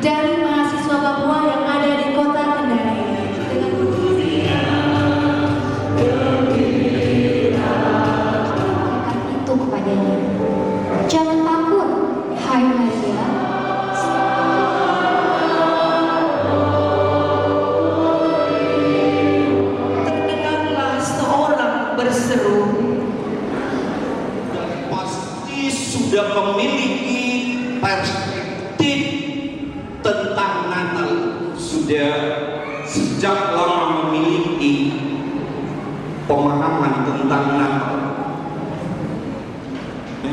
dari mahasiswa Papua yang ada di kota Kendari. Itu kepadanya, jangan takut, hai Maria. Terdengarlah seorang berseru, pasti sudah memiliki perspektif tentang Natal, sudah sejak lama memiliki pemahaman tentang Natal.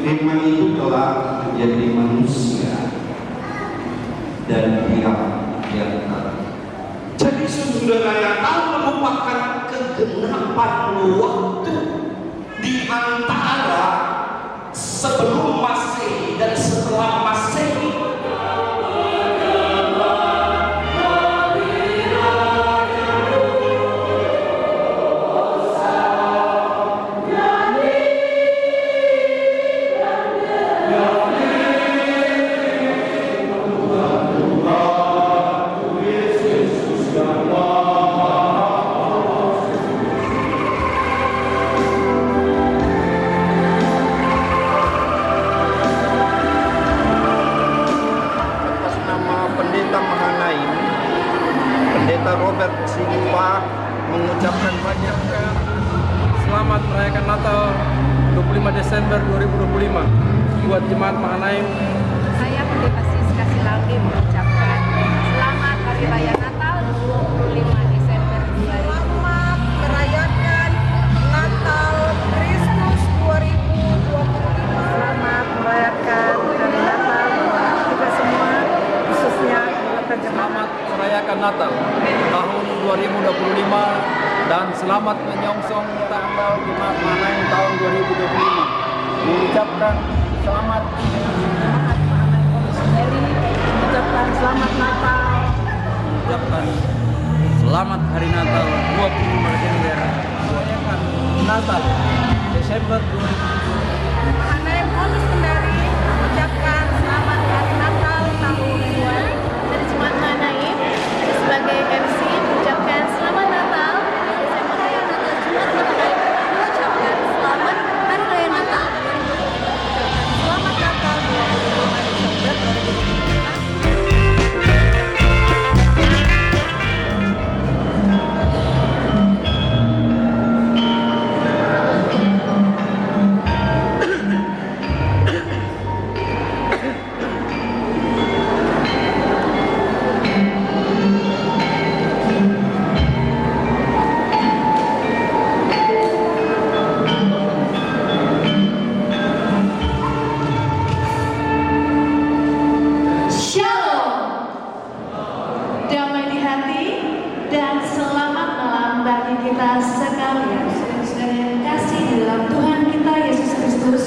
Memang itu telah menjadi manusia dan diam di antara. Jadi saudara, Natal merupakan kegenapan waktu di antara sebelum Masehi dan setelah Masehi. Robert Sipa mengucapkan banyak selamat merayakan Natal 25 Desember 2025 buat Jemaat Mahanaim. Saya Pendeta Siska Silanggi mengucapkan selamat Hari Raya Natal 25 Desember 2025. Selamat merayakan Natal Kristus 2025. Selamat merayakan Hari Natal buat kita semua, khususnya buat Selamat merayakan Natal tahun 2025 dan selamat menyongsong tanggal Jemaat Mahanaim tahun 2025. Mengucapkan selamat Jemaat Mahanaim Komisioneri, mengucapkan selamat Natal. mengucapkan selamat Hari Natal 25 Desember. Merayakan Natal Desember 2025. Mahanaim Kudus Kendari mengucapkan selamat Hari Natal tahun 2025. Dari Jemaat Mahanaim sebagai MC mengucapkan selamat Natal. Desember Raya Natal Jemaat Mahanaim mengucapkan selamat Hari Raya Natal. Selamat Natal 25 Desember 2025. Shalom, damai di hati dan selamat malam bagi kita sekalian, saudara-saudara yang kasih di dalam Tuhan kita Yesus Kristus.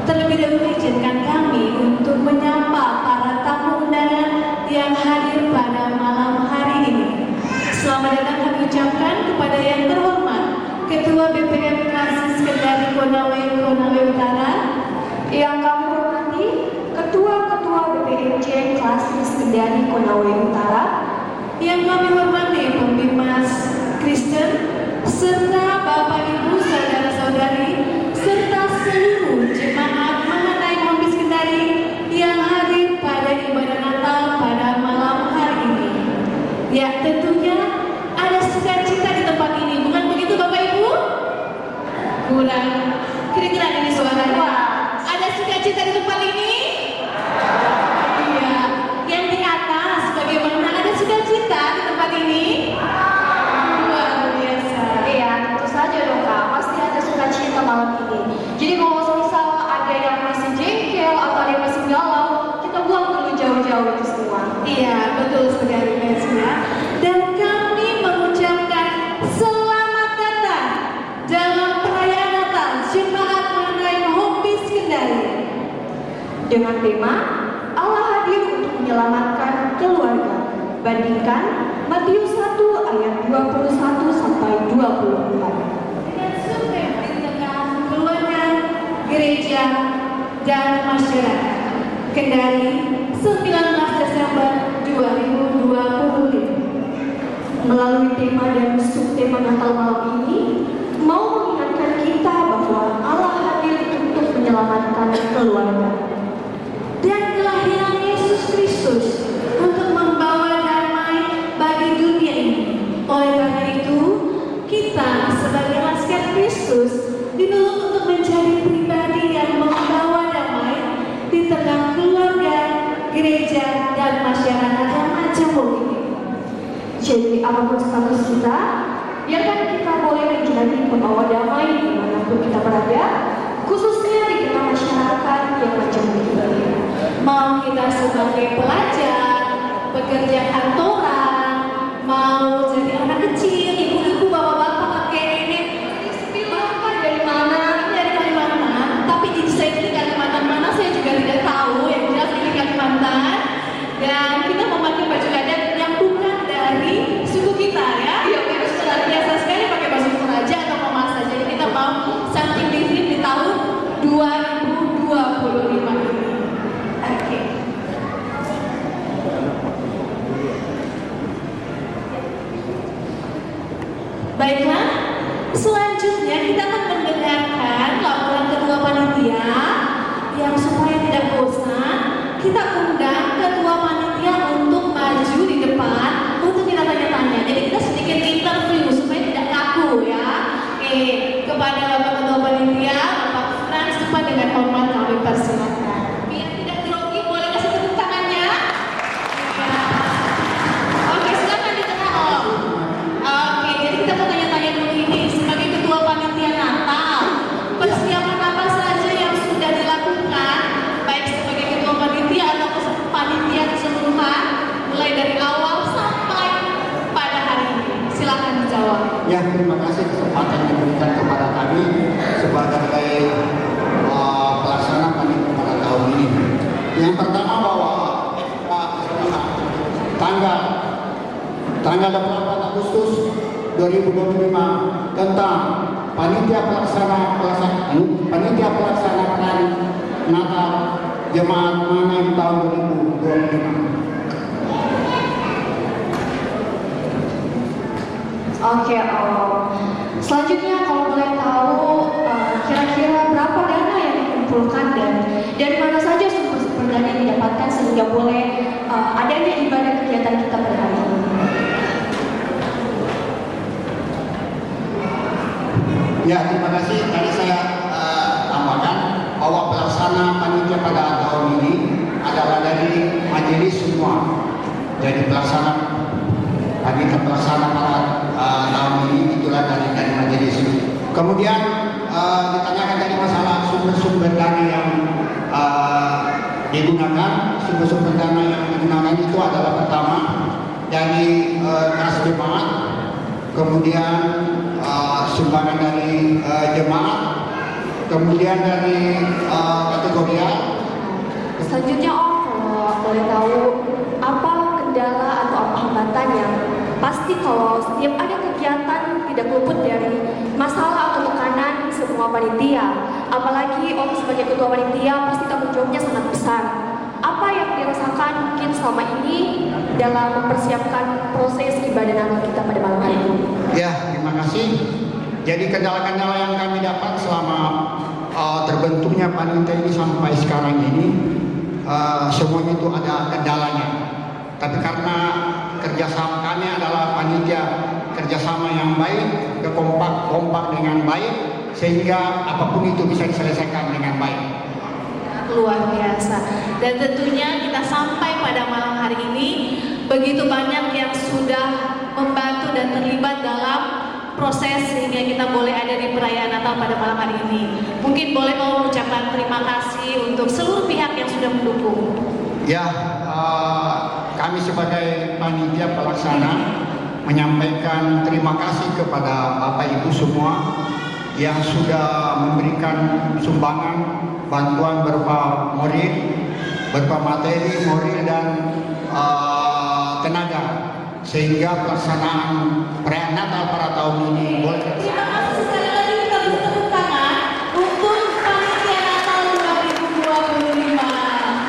Terlebih dahulu izinkan kami untuk menyapa para tamu undangan yang hadir pada malam hari ini. Selamat datang kami ucapkan kepada yang terhormat Ketua BPM Klasis Kendari Konawe Utara, yang kami hormati Ketua-Ketua BPMJ Klasis Kendari Konawe Utara, yang kami hormati Pembimas Kristen, serta Bapak Ibu saudara-saudari, serta seluruh jemaat Mahanaim Hombis Kendari yang hadir pada ibadah Natal pada malam hari ini. Ya, tentunya ada sukacita di tempat ini, bukan begitu Bapak Ibu? Kurang kira-kira ini suaranya. Ada sukacita di tempat ini? Iya. Yang di atas bagaimana, ada sukacita di tempat ini? Luar biasa. Iya, tentu saja dong Kak, pasti ada sukacita malam ini. Jadi kalau misal ada yang masih jengkel atau ada yang masih galau, kita buang dulu jauh-jauh itu semua. Iya, betul sekali Mesya. Dan kami mengucapkan selamat datang dalam perayaan Natal Jemaat Mahanaim Hombis Kendari Dengan tema Allah hadir untuk menyelamatkan keluarga. Bandingkan Matius 1 ayat 21 sampai 24. dengan survei di tengah keluarga, gereja, dan masyarakat. Kendari, 19 Desember tema dan subtema Natal malam ini mau mengingatkan kita bahwa Allah hadir untuk menyelamatkan keluarga. Dan kelahiran Yesus Kristus untuk membawa damai bagi dunia ini. Oleh karena itu, kita sebagai laskar Kristus dituntut untuk menjadi pribadi yang membawa damai di tengah keluarga, gereja, dan masyarakat yang majemuk ini. Jadi apapun status kita, biarkan kita boleh menjadi pembawa damai dimanapun kita berada, khususnya di tengah masyarakat yang majemuk ini. Mau kita sebagai pelajar, pekerja kantoran, mau jadi anak kecil, ibu-ibu, bapak-bapak, kakek, nenek, Bapak dari mana? dari Kalimantan, tapi saya di Kalimantan mana saya juga tidak tahu, yang jelas ini Kalimantan. Dan kita memakai baju adat yang bukan dari suku kita ya. Iya, itu sudah biasa sekali pakai baju Toraja atau Mama saja. Jadi kita mau something different di tahun 2025 ini. Oke. Baiklah, selanjutnya kita akan mendengarkan laporan ketua panitia yang supaya tidak bosan, kita undang ketua panitia untuk maju di depan untuk kita tanya-tanya. Jadi kita sedikit interview supaya tidak kaku ya. Kepada Bapak Ketua Panitia, Bapak Frans, depan dengan hormat kami persilakan. Biar tidak grogi, boleh kasih tepuk tangannya? Ya. Oke, silakan di tengah Om. Oke, jadi kita mau tanya-tanya dulu ini sebagai ketua panitia Natal. Persiapan apa saja yang sudah dilakukan, baik sebagai ketua panitia atau panitia keseluruhan, mulai dari awal sampai pada hari ini? Silakan dijawab. Ya, terima kasih kesempatan yang diberikan kepada kami sebagai pelaksana panitia pada tahun ini. Yang pertama bahwa tanggal 24 Agustus 2025 tentang panitia pelaksana perayaan Natal Jemaat Manaim tahun 2025. Oke, selanjutnya kalau boleh tahu kira-kira berapa dana yang dikumpulkan dan dari mana saja sumber dana yang didapatkan sehingga boleh adanya ibadah kegiatan kita pada hari ini. Ya, terima kasih. Tadi saya tambahkan bahwa pelaksana panitia pada tahun ini adalah dari majelis semua. Jadi panitia pelaksana pada tahun ini itulah dari majelis. Kemudian ditanyakan dari masalah sumber-sumber dana yang digunakan. Sumber-sumber dana yang digunakan itu adalah pertama dari kas jemaat, kemudian sumbangan dari jemaat, kemudian dari kategori A. Selanjutnya kalau boleh tahu apa kendala atau apa hambatan yang pasti kalau setiap ada kegiatan tidak luput dari masalah atau tekanan semua panitia. Apalagi sebagai ketua panitia pasti tanggung jawabnya sangat besar. Apa yang dirasakan mungkin selama ini dalam mempersiapkan proses ibadah Natal kita pada malam hari ini? Ya, terima kasih. Jadi kendala-kendala yang kami dapat selama terbentuknya panitia ini sampai sekarang ini, semuanya itu ada kendalanya. Tapi karena kerjasama kami adalah panitia kerjasama yang baik, kompak dengan baik, sehingga apapun itu bisa diselesaikan dengan baik. Luar biasa. Dan tentunya kita sampai pada malam hari ini begitu banyak yang sudah membantu dan terlibat dalam proses sehingga kita boleh ada di perayaan Natal pada malam hari ini. Mungkin boleh mau mengucapkan terima kasih untuk seluruh pihak yang sudah mendukung. Ya, kami sebagai panitia pelaksana menyampaikan terima kasih kepada Bapak Ibu semua yang sudah memberikan sumbangan bantuan berupa moral, berupa materi, moral dan tenaga, sehingga pelaksanaan perayaan Natal pada tahun ini boleh. Terima kasih sekali lagi, kita beri tepuk tangan untuk panitia Natal 2025.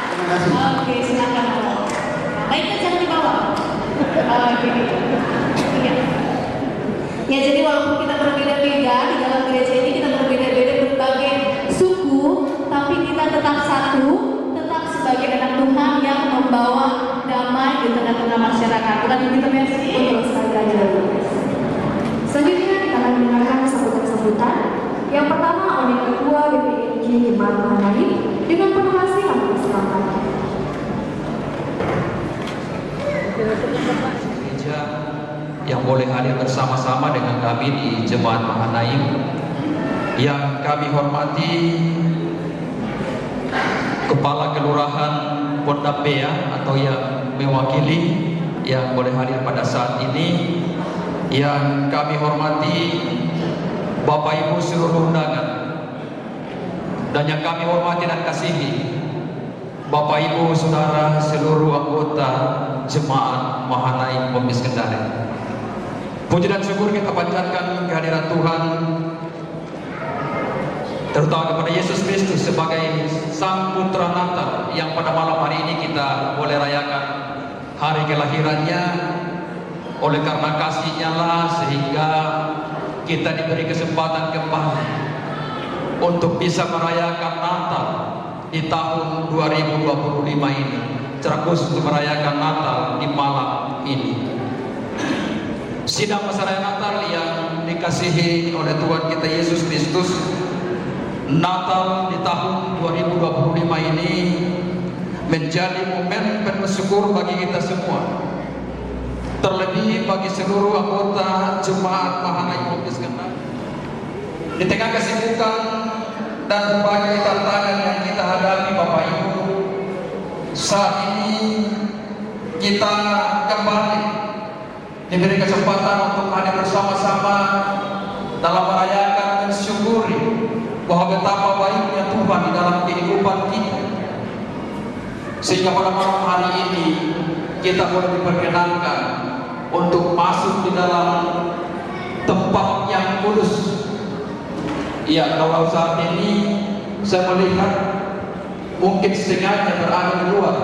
Terima kasih. Oke, silakan. Baiknya jangan dibawa. Oke. Iya. membawa damai di tengah-tengah masyarakat. Bukan begitu, Mercy? Betul sekali, Joyce. Selanjutnya kita akan mendengarkan sambutan-sambutan. Yang pertama oleh Ketua BPNJ Jemaat Mahanaim dengan penuh kasih kami persilakan. Gereja yang boleh hadir bersama-sama dengan kami di Jemaat Mahanaim, yang kami hormati Kepala Kelurahan Pondapea atau yang mewakili yang boleh hadir pada saat ini, yang kami hormati Bapak Ibu seluruh undangan, dan yang kami hormati dan kasihi Bapak Ibu Saudara seluruh anggota Jemaat Mahanaim Pemis Kendari. Puji dan syukur kita panjatkan kehadiran Tuhan, terutama kepada Yesus Kristus sebagai Sang Putra Natal yang pada malam hari ini kita boleh rayakan hari kelahirannya. Oleh karena kasih-Nya lah sehingga kita diberi kesempatan kembali untuk bisa merayakan Natal di tahun 2025 ini, terkhusus untuk merayakan Natal di malam ini. Sidang masa raya Natal yang dikasihi oleh Tuhan kita Yesus Kristus, Natal di tahun 2025 ini menjadi momen bersyukur bagi kita semua, terlebih bagi seluruh anggota Jemaat Mahanaim Pemis Kendari. Di tengah kesibukan dan berbagai tantangan yang kita hadapi Bapak Ibu, saat ini kita kembali diberi kesempatan untuk hadir bersama-sama dalam merayakan dan mensyukuri bahwa betapa baiknya Tuhan di dalam kehidupan kita, sehingga pada malam hari ini kita boleh diperkenankan untuk masuk di dalam tempat yang kudus. Ya, kalau saat ini saya melihat mungkin setengahnya berada di luar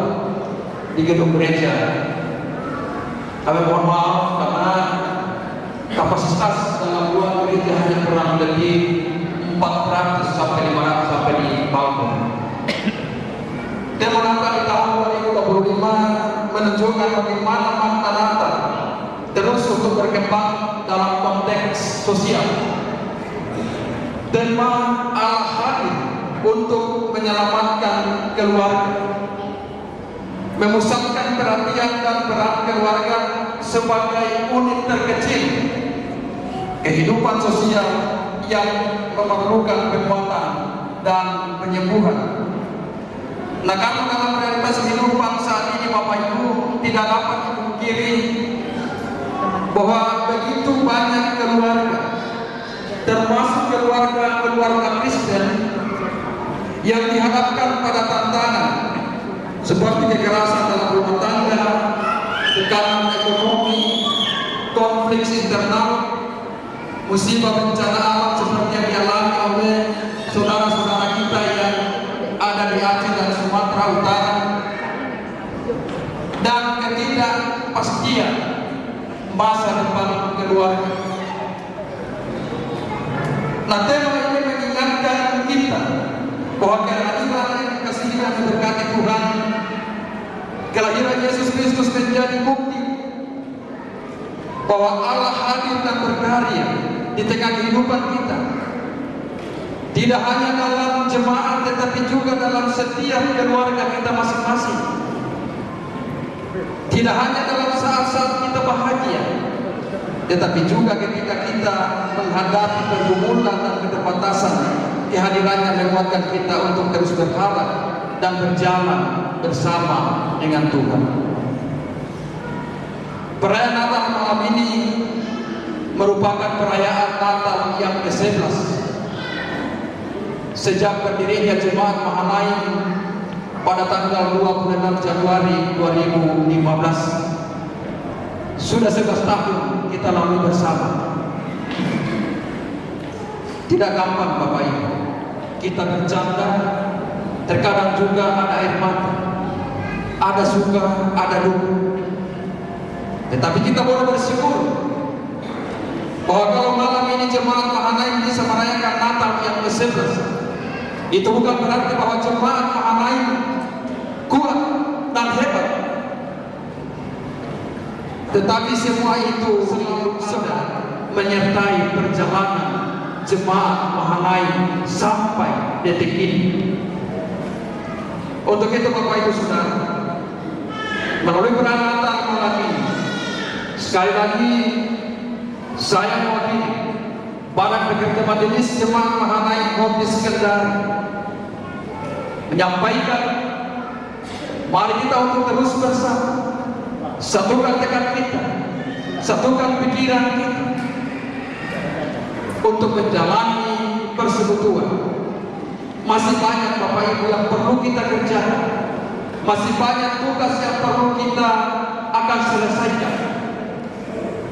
di gedung gereja. Kami mohon maaf karena kapasitas dalam ruang gereja hanya kurang lebih 400 sampai 500 sampai di balkon. Tema Natal di tahun 2025 menunjukkan bagaimana makna Natal terus untuk berkembang dalam konteks sosial. Tema Allah hadir untuk menyelamatkan keluarga, memusatkan perhatian dan peran keluarga sebagai unit terkecil kehidupan sosial yang memerlukan penguatan dan penyembuhan. Nah, kalau dalam realitas kehidupan saat ini Bapak Ibu tidak dapat dipungkiri bahwa begitu banyak keluarga, termasuk keluarga Kristen, yang dihadapkan pada tantangan seperti kekerasan dalam rumah tangga, tekanan ekonomi, konflik internal, musibah bencana alam seperti yang dialami oleh saudara-saudara kita yang ada di Aceh dan Sumatera Utara, dan ketidakpastian masa depan keluarga. Nah, tema ini mengingatkan kita bahwa kehadiran yang dikasihi dan diberkati Tuhan, kelahiran Yesus Kristus menjadi bukti bahwa Allah hadir dan berkarya di tengah kehidupan kita, tidak hanya dalam jemaat tetapi juga dalam setiap keluarga kita masing-masing. Tidak hanya dalam saat-saat kita bahagia, tetapi juga ketika kita menghadapi pergumulan dan keterbatasan, kehadirannya menguatkan kita untuk terus berharap dan berjalan bersama dengan Tuhan. Perayaan Natal malam ini merupakan perayaan Natal yang ke-11 sejak berdirinya Jemaat Mahanaim pada tanggal 26 Januari 2015. Sudah 11 tahun kita lalui bersama. Tidak gampang Bapak Ibu, kita bercanda, terkadang juga ada air mata, ada suka, ada duka. Tetapi kita boleh bersyukur bahwa kalau malam ini Jemaat Mahanaim bisa merayakan Natal yang ke-11, itu bukan berarti bahwa Jemaat Mahanaim kuat dan hebat, Tetapi semua itu selalu ada menyertai perjalanan jemaat Mahanaim sampai detik ini. Untuk itu Bapak Ibu Saudara, melalui peringatan malam ini, sekali lagi saya mewakili para pekerja majelis jemaat Mahanaim Hobbis Kendari menyampaikan, mari kita untuk terus bersama, satukan tekad kita, satukan pikiran kita untuk menjalani persekutuan. Masih banyak Bapak Ibu yang perlu kita kerjakan, masih banyak tugas yang perlu kita akan selesaikan,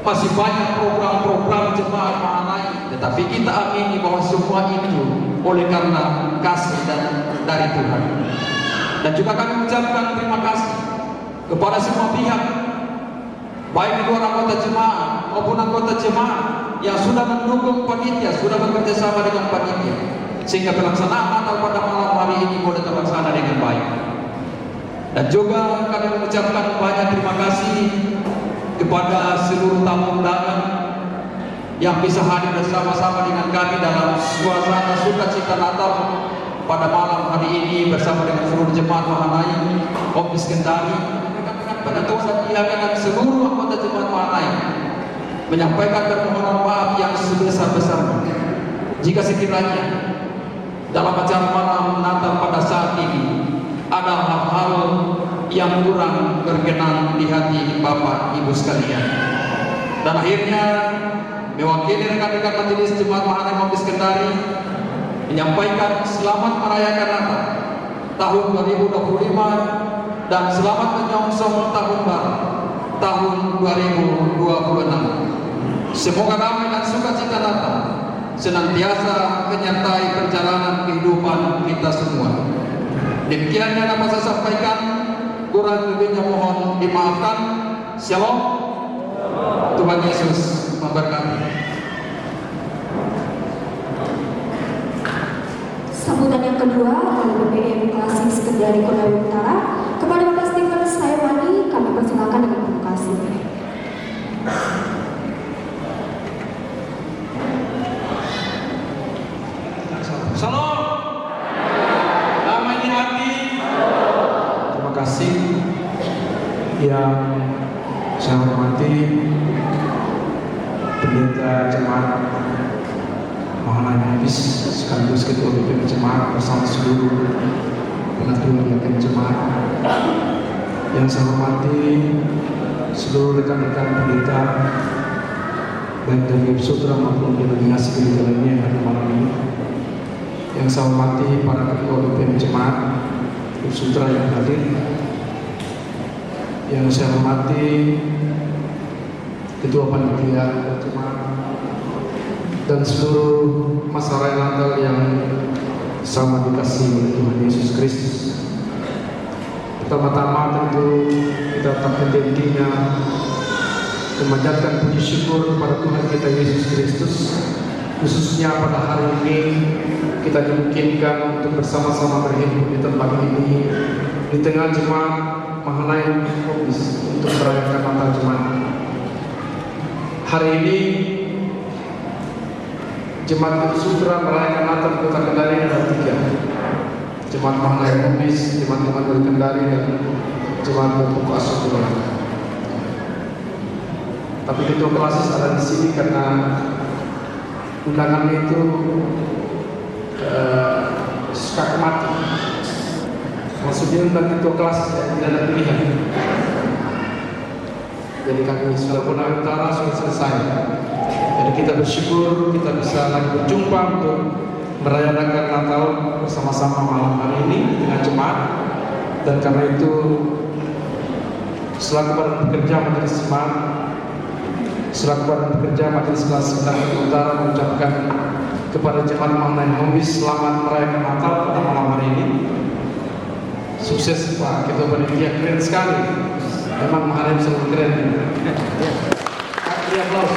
masih banyak program-program jemaat Mahanaim, tetapi kita amini bahwa semua itu oleh karena kasih dari Tuhan. Dan juga kami mengucapkan terima kasih kepada semua pihak, baik di luar anggota jemaat maupun anggota jemaat yang sudah mendukung panitia, sudah bekerja sama dengan panitia, sehingga pelaksanaan Natal pada malam hari ini boleh terlaksana dengan baik. Dan juga kami mengucapkan banyak terima kasih kepada seluruh tamu undangan yang bisa hadir bersama-sama dengan kami dalam suasana sukacita Natal pada malam hari ini bersama dengan seluruh jemaat Mahanaim Hobbis Kendari. Pada Tuhan dan seluruh anggota jemaat Mahanaim menyampaikan permohonan maaf yang sebesar-besarnya jika sekiranya dalam acara malam Natal pada saat ini ada hal-hal yang kurang berkenan di hati Bapak Ibu sekalian. Dan akhirnya mewakili rekan-rekan majelis jemaat Mahanaim Hobbis Kendari menyampaikan selamat merayakan Natal tahun 2025 dan selamat menyongsong tahun baru tahun 2026. Semoga damai dan sukacita Natal senantiasa menyertai perjalanan kehidupan kita semua. Demikian yang dapat saya sampaikan, kurang lebihnya mohon dimaafkan. Shalom. Tuhan Yesus memberkati. Sambutan yang kedua oleh BPM Klasik Kendari Konawe Utara kepada Bapak Stephen Sayawani, kami persilakan dengan penuh kasih. Salam. Damai di hati. Terima kasih yang saya hormati pendeta jemaat Mahanaim Hobbis sekaligus ketua BPM jemaat bersama seluruh pengatur BPM jemaat. Yang saya hormati seluruh rekan-rekan pendeta baik dari Sutra maupun delegasi gereja lainnya yang hadir malam ini. Yang saya hormati para ketua BPM jemaat Sutra yang hadir. Yang saya hormati ketua panitia jemaat dan seluruh masyarakat Natal yang sama dikasihi oleh Tuhan Yesus Kristus. Pertama-tama tentu kita tak henti-hentinya memanjatkan puji syukur kepada Tuhan kita Yesus Kristus, khususnya pada hari ini kita dimungkinkan untuk bersama-sama berhimpun di tempat ini di tengah jemaat Mahanaim Hobbis untuk merayakan Natal jemaat. Hari ini Jemaat Sutra merayakan Natal di Kota Kendari ada 3. Jemaat Mahanaim Hobbis, Jemaat Mahanaim Kendari, dan Jemaat Pokok Sutra. Tapi ketua klasis ada di sini karena undangan itu suka mati. Maksudnya undang ketua klasis tidak ada pilihan. Jadi kami sudah Konawe Utara sudah selesai. Jadi kita bersyukur kita bisa lagi berjumpa untuk merayakan Natal bersama-sama malam hari ini dengan jemaat. Dan karena itu selaku para pekerja majelis jemaat, selaku para pekerja majelis kelas Kendari Utara mengucapkan kepada jemaat Mahanaim Hobbis selamat merayakan Natal pada malam hari ini. Sukses Pak Ketua Panitia, keren sekali. Memang Mahanaim selalu keren. Beri aplaus.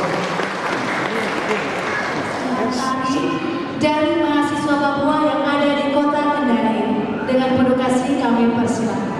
Dari mahasiswa Papua yang ada di Kota Kendari, dengan penuh kasih kami persilakan.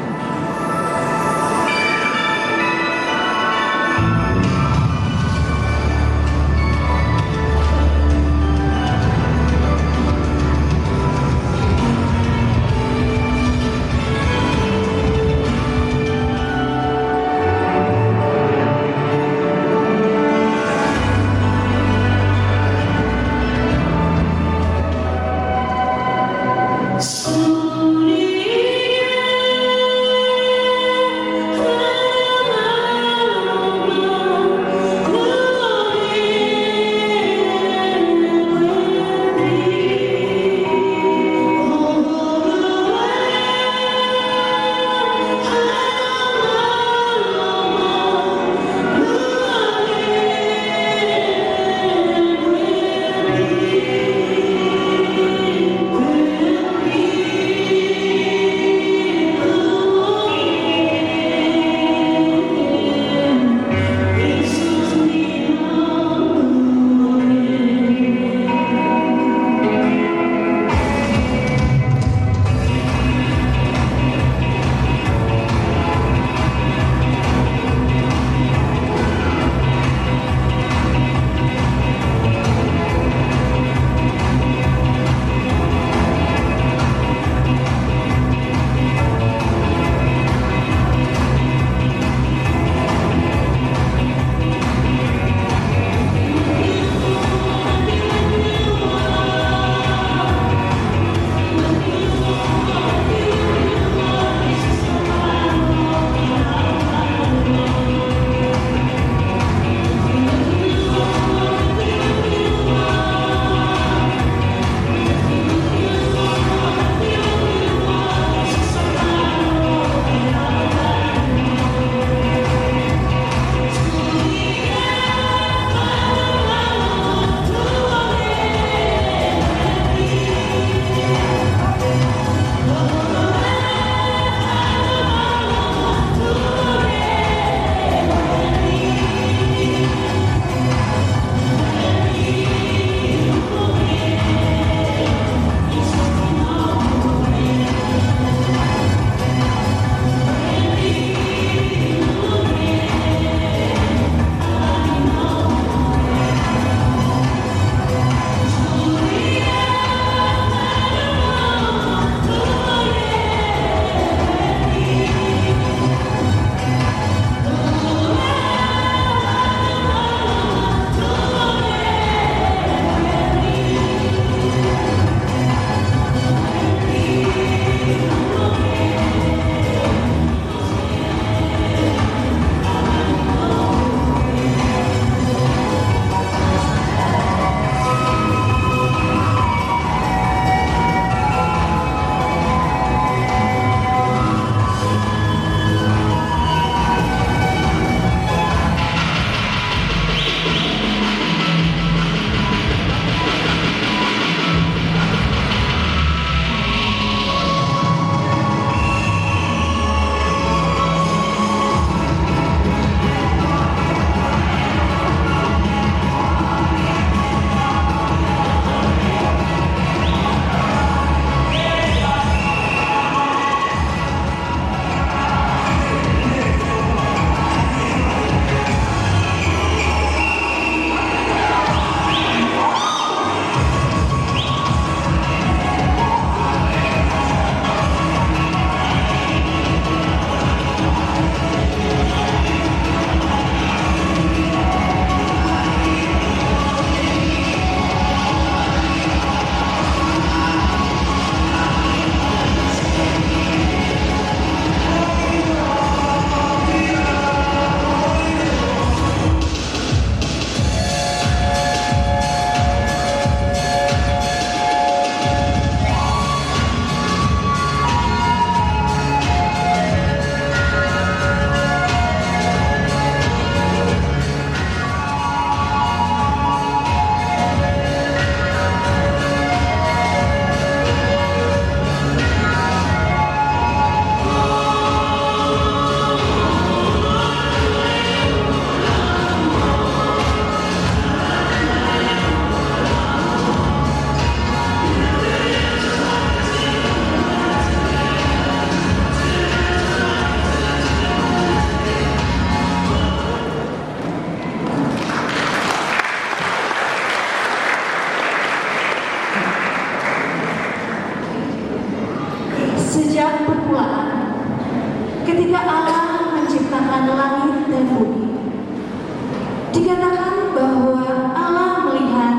Dikatakan bahwa Allah melihat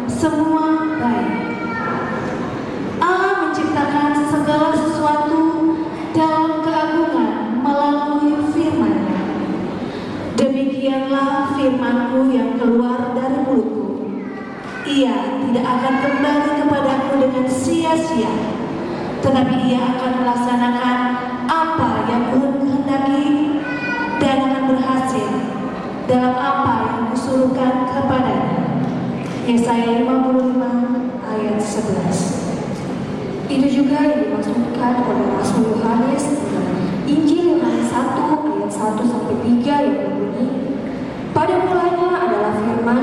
semua baik. Allah menciptakan segala sesuatu dalam keagungan melalui firman-Nya. Demikianlah firman-Mu yang keluar dari mulutku. Ia tidak akan kembali kepadaku dengan sia-sia, tetapi ia akan melaksanakan apa yang Kuhendaki dan akan berhasil dalam apa yang Kusuruhkan kepadanya. Yesaya 55 ayat 11. Itu juga yang dimaksudkan oleh Rasul Yohanes Injil Yohanes 1 ayat 1 sampai 3 yang berbunyi, pada mulanya adalah firman,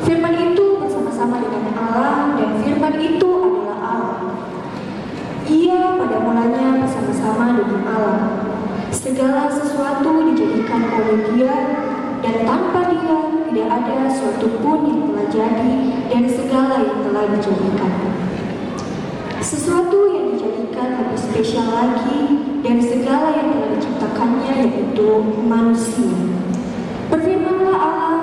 firman itu bersama-sama dengan Allah dan firman itu adalah Allah. Ia pada mulanya bersama-sama dengan Allah. Segala sesuatu dijadikan oleh Dia dan tanpa Dia tidak ada suatu pun yang telah jadi dari segala yang telah dijadikan. Sesuatu yang dijadikan lebih spesial lagi dari segala yang telah diciptakannya, yaitu manusia. Berfirmanlah Allah,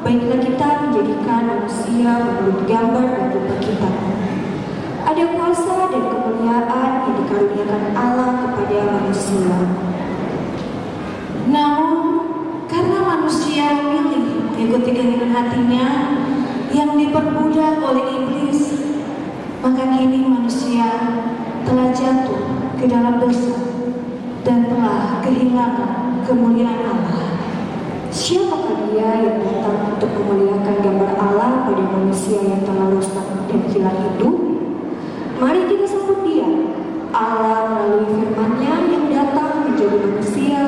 baiklah kita menjadikan manusia menurut gambar dan rupa kita. Ada kuasa dan kemuliaan yang dikaruniakan Allah kepada manusia. Namun, karena manusia memilih mengikuti keinginan hatinya yang diperbudak oleh iblis, maka kini manusia telah jatuh ke dalam dosa dan telah kehilangan kemuliaan Allah. Siapakah Dia yang datang untuk memuliakan gambar Allah pada manusia yang telah rusak dan hilang itu? Mari kita sambut Dia, Allah melalui firman-Nya yang datang menjadi manusia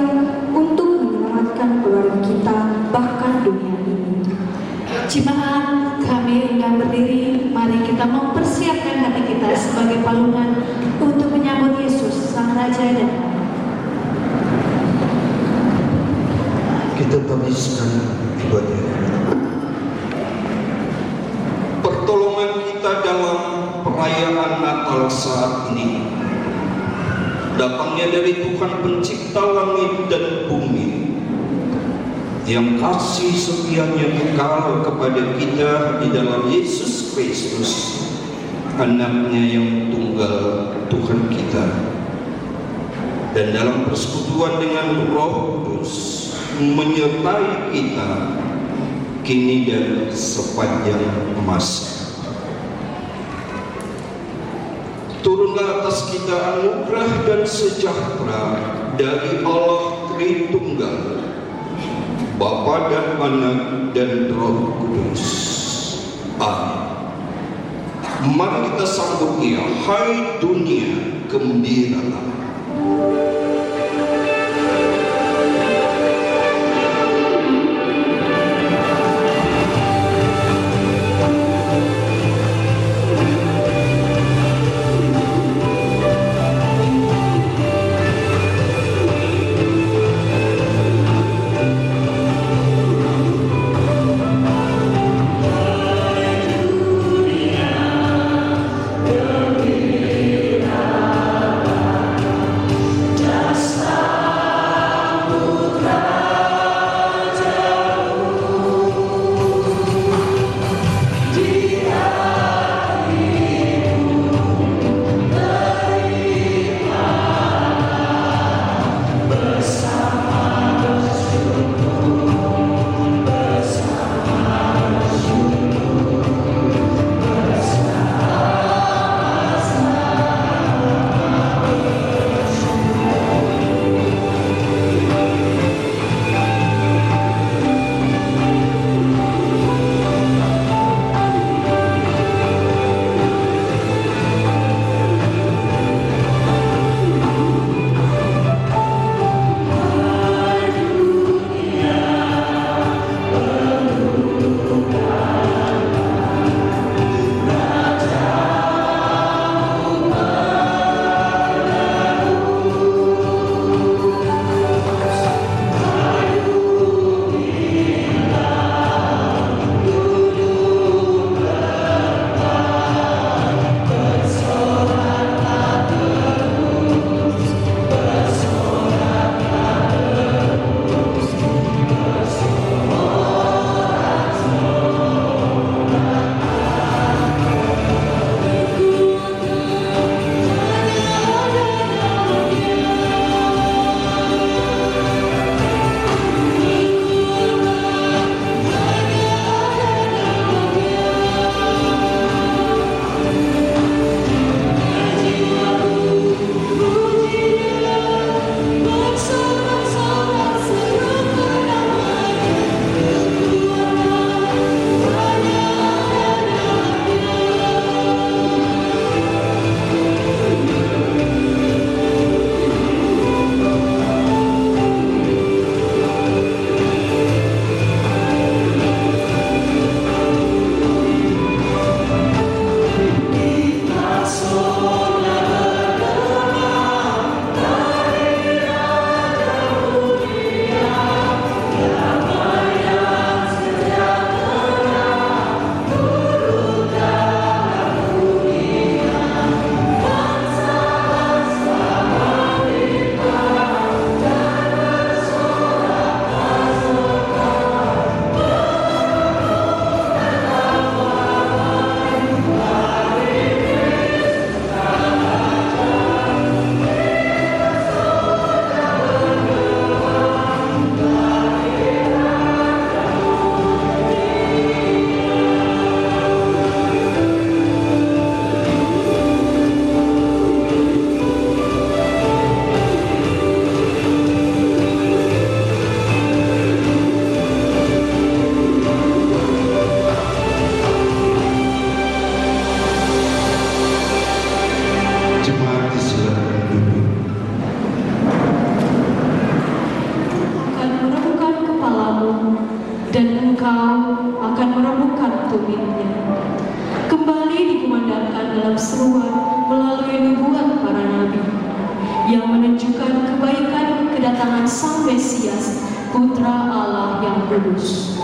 untuk menyelamatkan keluarga kita, bahkan dunia ini. Jemaat, kami enggan berdiri. Mari kita mempersiapkan hati kita sebagai palungan untuk menyambut Yesus, Sang Raja dan Kita tabiskan ibadah. Pertolongan kita dalam perayaan Natal saat ini datangnya dari Tuhan Pencipta langit dan bumi, yang kasih setianya kekal kepada kita di dalam Yesus Kristus, Anaknya yang tunggal Tuhan kita, dan dalam persekutuan dengan Roh Kudus menyertai kita kini dan sepanjang masa. Turunlah atas kita anugerah dan sejahtera dari Allah Tritunggal, Bapa dan Anak dan Roh Kudus. Amin. Mari kita sambut Dia. Hai dunia, gembiralah. Engkau akan meremukkan tumitnya. Kembali dikumandangkan dalam seruan melalui nubuat para nabi yang menunjukkan kebaikan kedatangan Sang Mesias, Putra Allah yang kudus.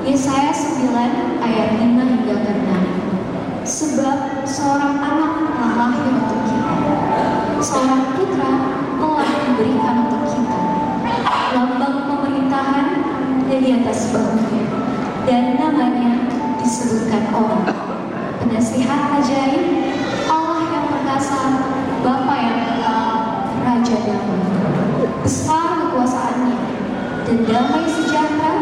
Yesaya 9 ayat 5 hingga 6. Sebab seorang anak telah lahir untuk kita, seorang putra telah diberikan untuk kita. Lambang pemerintahan ada di atas bahunya, dan namanya disebutkan orang Penasihat Ajaib, Allah yang perkasa, Bapa yang kekal, Raja damai. Besar kekuasaannya, dan damai sejahtera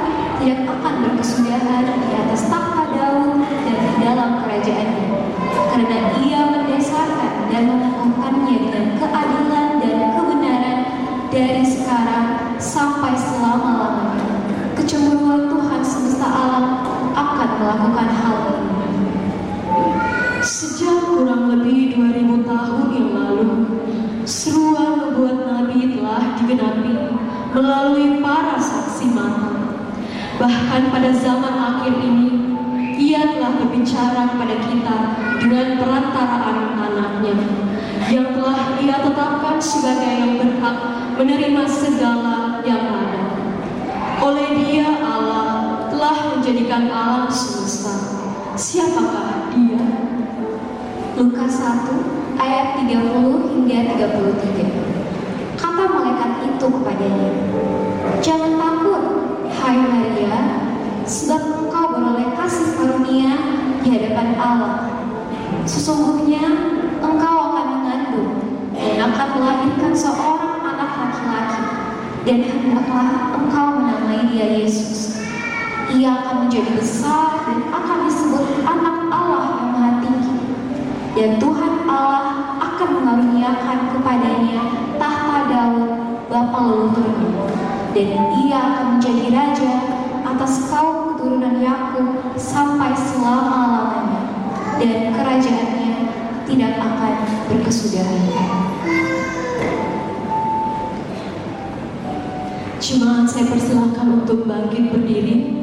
tidak akan berkesudahan di atas takhta Daud dan di dalam kerajaannya, karena ia mendesarkan dan mengukuhkannya dengan keadilan dan kebenaran dari sekarang sampai selama-lamanya. Kecemburuan Tuhan semesta alam akan melakukan hal ini. Sejak kurang lebih 2000 tahun yang lalu, seruan nubuat Nabi telah digenapi melalui para saksi mata. Bahkan pada zaman akhir ini, Ia telah berbicara kepada kita dengan perantaraan anaknya, yang telah Ia tetapkan sebagai yang berhak menerima segala yang ada. Oleh Dia Allah telah menjadikan alam semesta. Siapakah Dia? Lukas 1 ayat 30 hingga 33. Kata malaikat itu kepadanya, "Jangan takut, hai Maria, sebab engkau beroleh kasih karunia di hadapan Allah. Sesungguhnya engkau akan mengandung dan akan melahirkan seorang anak laki-laki, dan hendaklah engkau menamai dia Yesus. Ia akan menjadi besar dan akan disebut Anak Allah yang Maha Tinggi. Dan Tuhan Allah akan mengaruniakan kepadanya tahta Daud bapa leluhurnya, dan ia akan menjadi raja atas kaum keturunan Yakub sampai selama-lamanya, dan kerajaannya tidak akan berkesudahan." Jemaat, saya persilahkan untuk bangkit berdiri.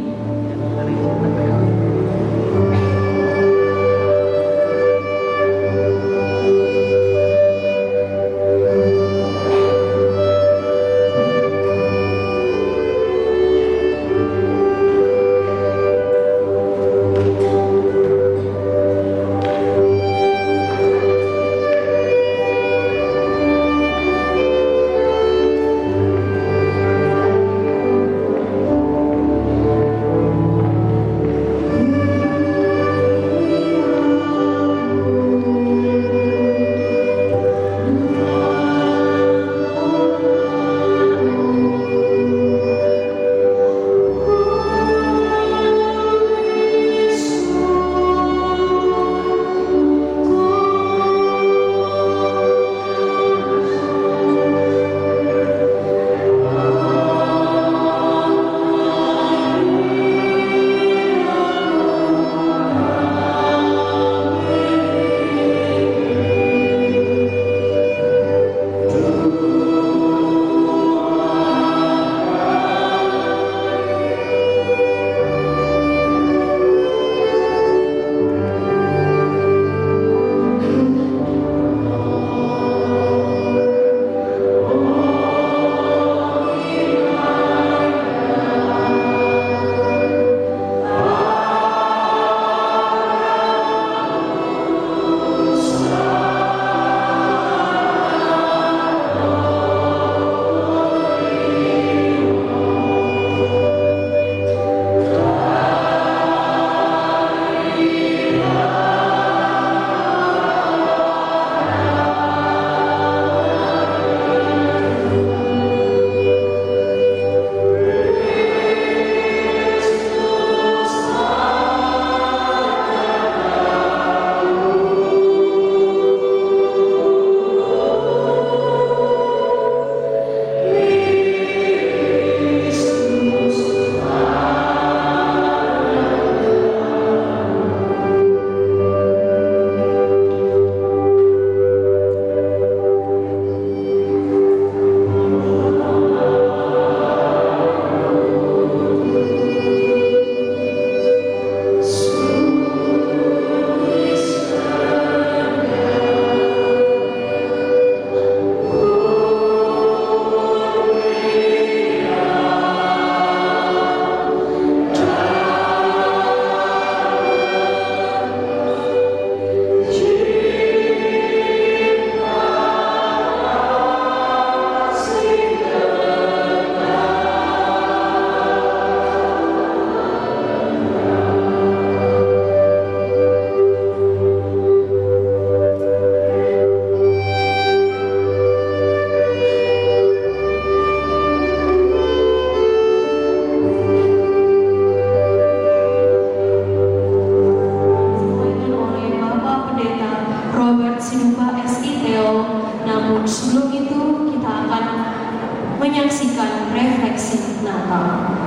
refleksi Natal.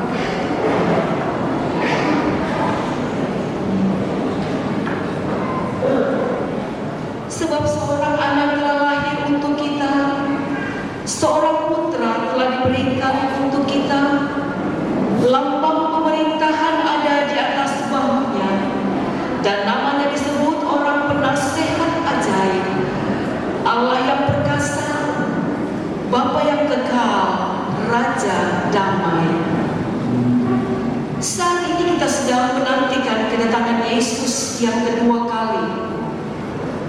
Sebab seorang anak telah lahir untuk kita, seorang putra telah diberikan untuk kita, lambang pemerintahan ada di atas bahunya, dan namanya disebut orang penasehat ajaib, Allah yang perkasa, Bapa yang kekal, Raja damai. Saat ini kita sedang menantikan kedatangan Yesus yang kedua kali,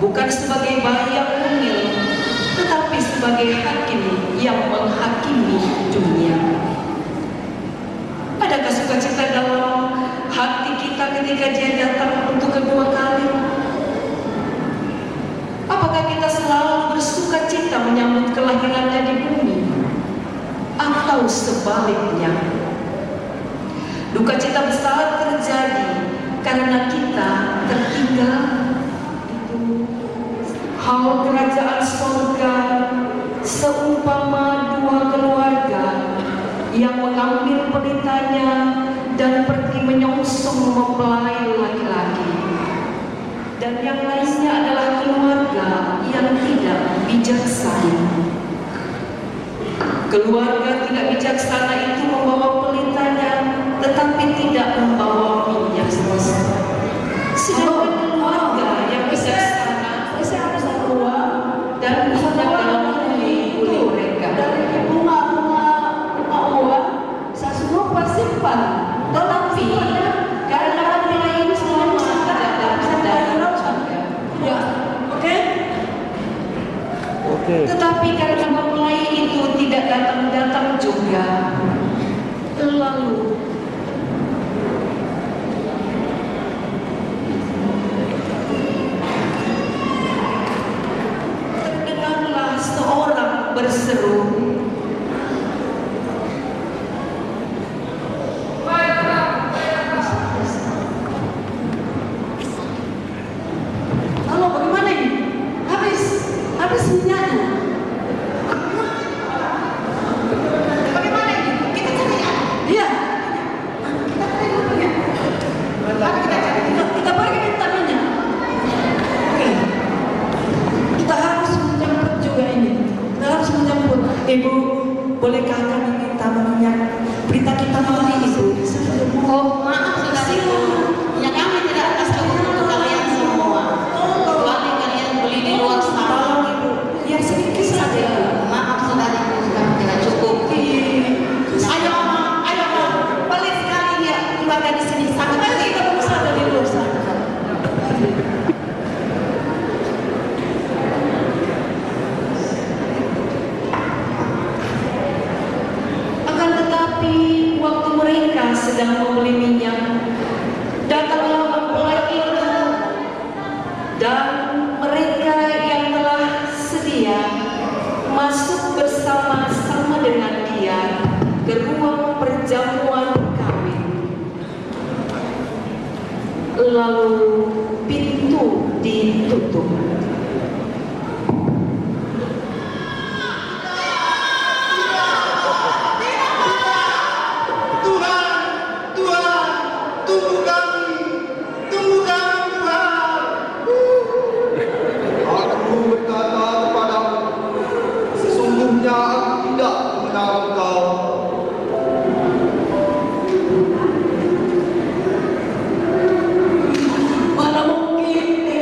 bukan sebagai bayi yang mungil, tetapi sebagai hakim yang menghakimi dunia. Adakah sukacita dalam hati kita ketika Dia datang untuk kedua kali? Apakah kita selalu bersukacita menyambut kelahirannya di bumi, atau sebaliknya? Duka cita besar terjadi karena kita tertinggal. Hal kerajaan surga seumpama dua keluarga yang mengambil pelitanya dan pergi menyongsong mempelai laki-laki, dan yang lainnya adalah keluarga yang tidak bijaksana. Keluarga tidak bijaksana itu membawa pelitanya, tetapi tidak membawa minyak. Sedangkan keluarga yang bijaksana dan minyak dalam bumi mereka. Dari bunga-bunga uang, saya semua simpan. Tetapi karena nilai ini semua tidak dalam surga. Ya, oke? Tetapi karena mempelai itu tidak datang juga, lalu terdengarlah seorang berseru, Halo, bagaimana ini? Habis minyaknya. Bagaimana ini? Kita cari ya? Iya. Kita cari minyak. Mari kita cari. Kita pergi minta minyak. Oke. Kita harus menjemput juga ini. Kita harus menjemput. Ibu, bolehkah kami minta minyak? Berita kita hari itu. Oh, maaf saudara, ya kami tidak akan cukup untuk kalian semua. Kecuali kalian beli di luar sana. Tolong ibu, ya sedikit saja. Maaf saudariku, kami tidak cukup. Ayo ma, balik sekali ya keluarga di sini. Sangat lagi kita bisa ada di luar sana. akan tetapi waktu mereka sedang membeli minyak, datanglah mempelai itu, dan mereka yang telah sedia masuk bersama-sama dengan dia ke ruang perjamuan kawin. Lalu pintu ditutup. Aku berkata kepadamu, sesungguhnya aku tidak mengenal engkau. Mana mungkin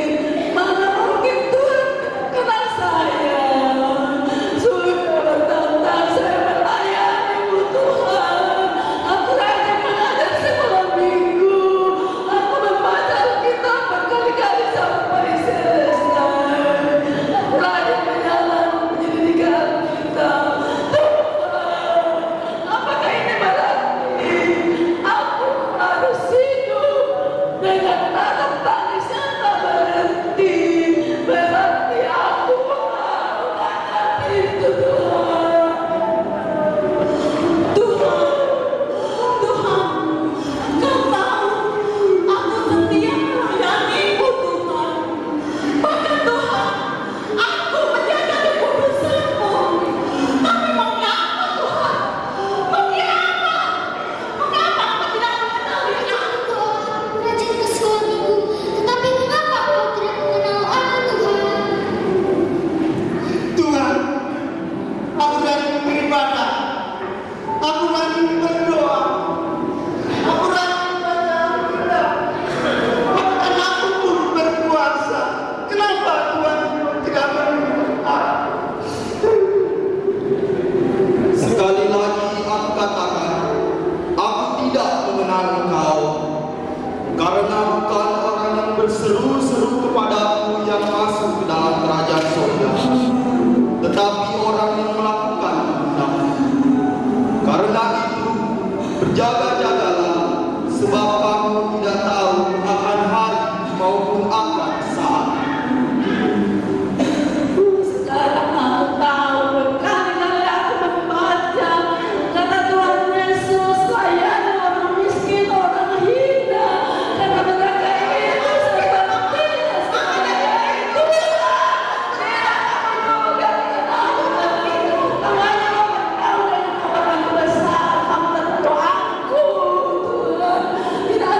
rajin berdoa. Aku rajin baca Alkitab. Bahkan aku pun berpuasa. Kenapa Tuhan tidak menemukan aku? Sekali lagi aku katakan, aku tidak mengenal engkau, karena bukan orang yang berseru-seru kepadaku yang masuk ke dalam kerajaan surga, tetapi orang yang melakukan kehendakku. Karena itu, berjaga-jagalah, sebab kamu tidak tahu akan hari maupun akan saat. Sekarang aku tahu berkali-kali aku membaca kata Tuhan Yesus, layani orang miskin, orang hina, karena mereka itu sepertinya seperti itu. Tidak kamu gantikan aku tapi namanya orang tahu dengan orang besar kamu berdoaku Tuhan. Tidak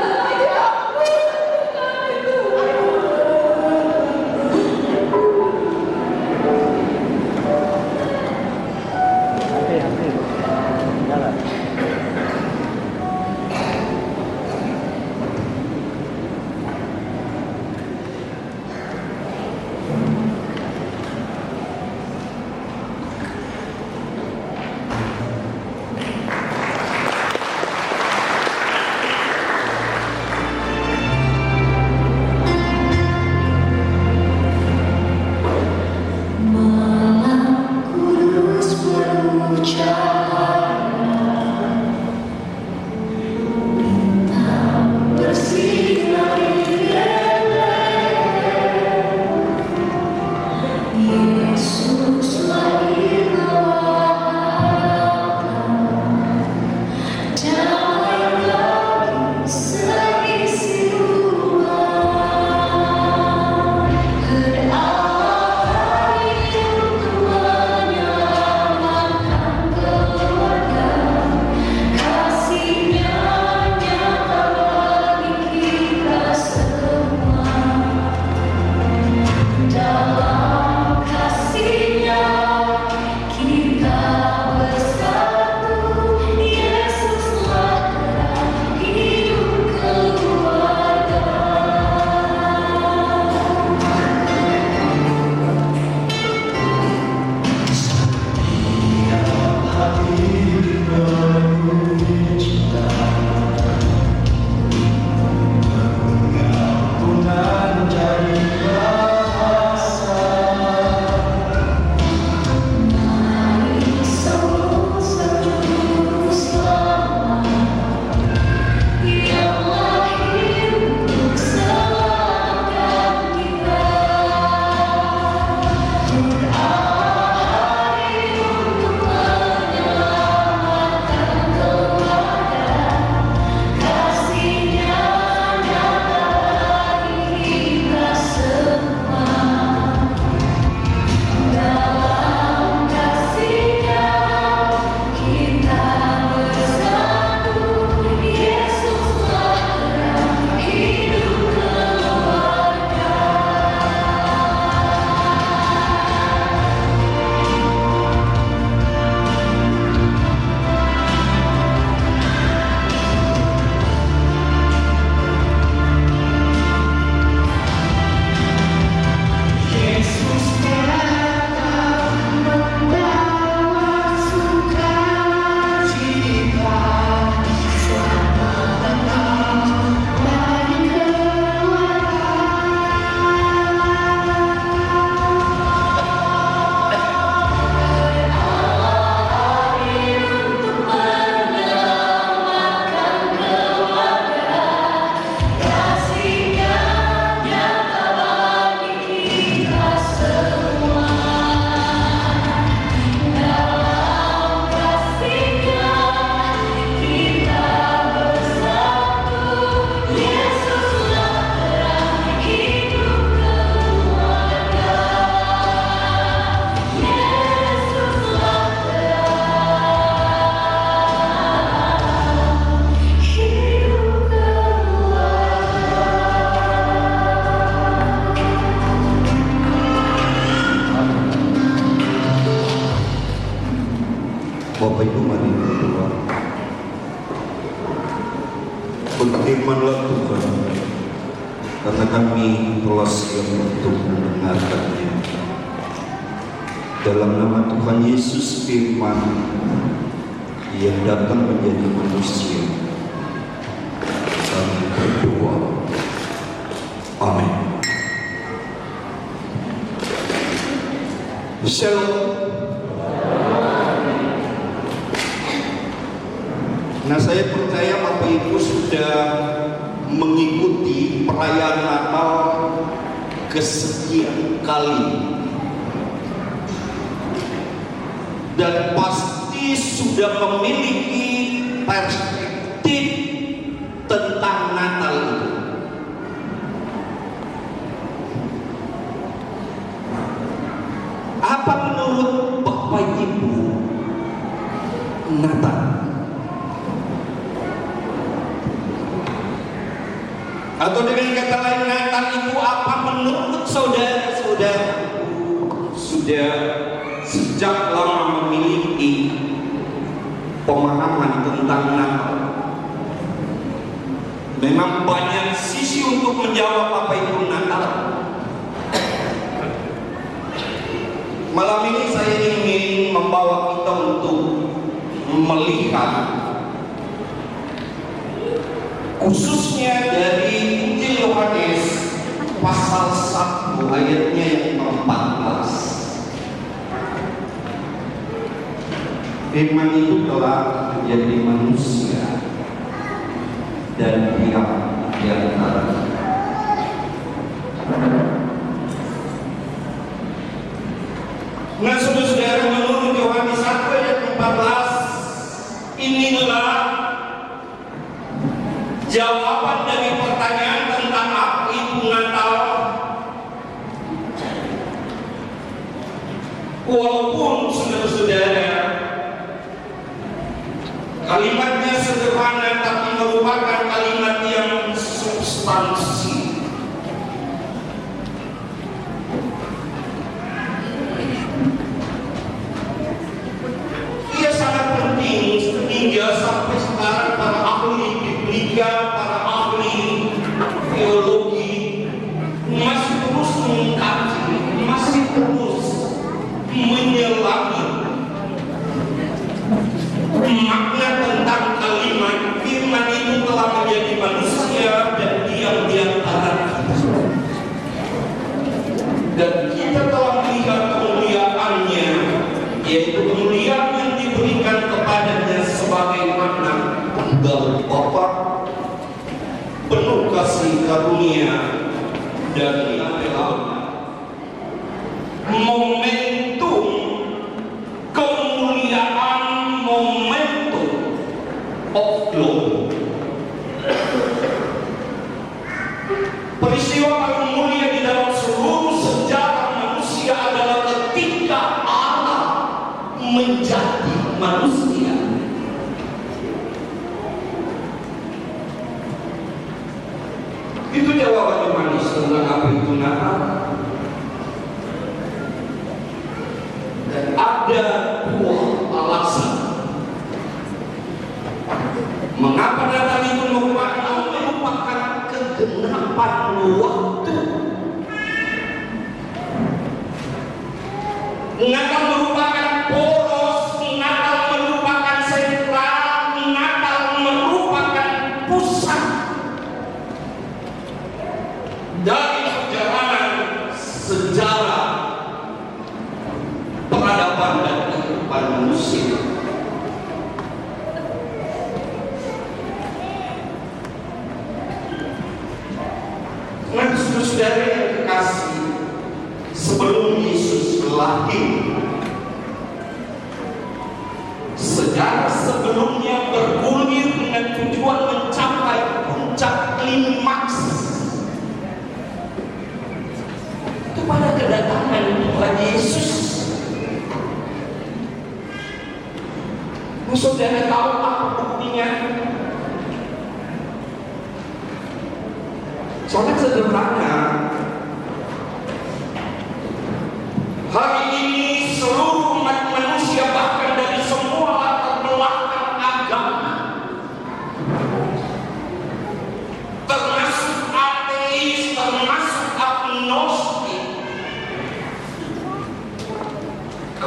Berfirmanlah Tuhan, karena kami telah siap untuk mendengarkannya. Dalam nama Tuhan Yesus Firman yang datang menjadi manusia, kami berdoa. Amin. Shalom. Nah, saya percaya Bapak Ibu sudah mengikuti perayaan Natal kesekian kali, dan pasti sudah memiliki perspektif tentang Natal itu. Apa menurut Bapak Ibu Natal? Atau dengan kata lain, Natal itu apa menurut saudara-saudara? Sudah sejak lama memiliki pemahaman tentang Natal. Memang banyak sisi untuk menjawab apa itu Natal. Malam ini saya ingin membawa kita untuk melihat khususnya dari Injil Yohanes pasal 1 ayatnya yang ke-14. Firman itu telah menjadi manusia dan diam di antara kita. Nah, saudara-saudara, menurut Yohanes 1 ayat 14, inilah jawaban dari pertanyaan tentang apa itu Natal. Walaupun saudara-saudara, kalimatnya sederhana tapi merupakan kalimat yang substansi. Ia sangat penting hingga sampai sekarang para ahli biblika, para ahli teologi masih terus mengkaji, masih terus menyelami makna tentang kalimat firman itu telah menjadi manusia dan diam di antara kita. Dan kita telah melihat kemuliaannya, yaitu kemuliaan yang diberikan kepadanya sebagai anak tunggal Bapa, penuh kasih karunia dan adalah momentum kemuliaan, momentum of glory. Peristiwa paling mulia di dalam seluruh sejarah manusia adalah ketika Allah menjadi manusia. Itu jawaban Yohanes tentang apa itu Natal. Dan ada dua alasan mengapa Natal itu merupakan kegenapan waktu. Natal merupakan poros, Natal merupakan sentral, Natal merupakan pusat dari perjalanan sejarah peradaban dan kehidupan manusia. Nah, saudara yang kekasih, sebelum Yesus lahir, sejarah sebelumnya bergulir dengan tujuan mencapai puncak klimaks kepada kedatangan Tuhan Yesus. Saudara tahu apa buktinya? Sangat sederhana. Hari ini seluruh umat manusia, bahkan dari semua latar belakang agama,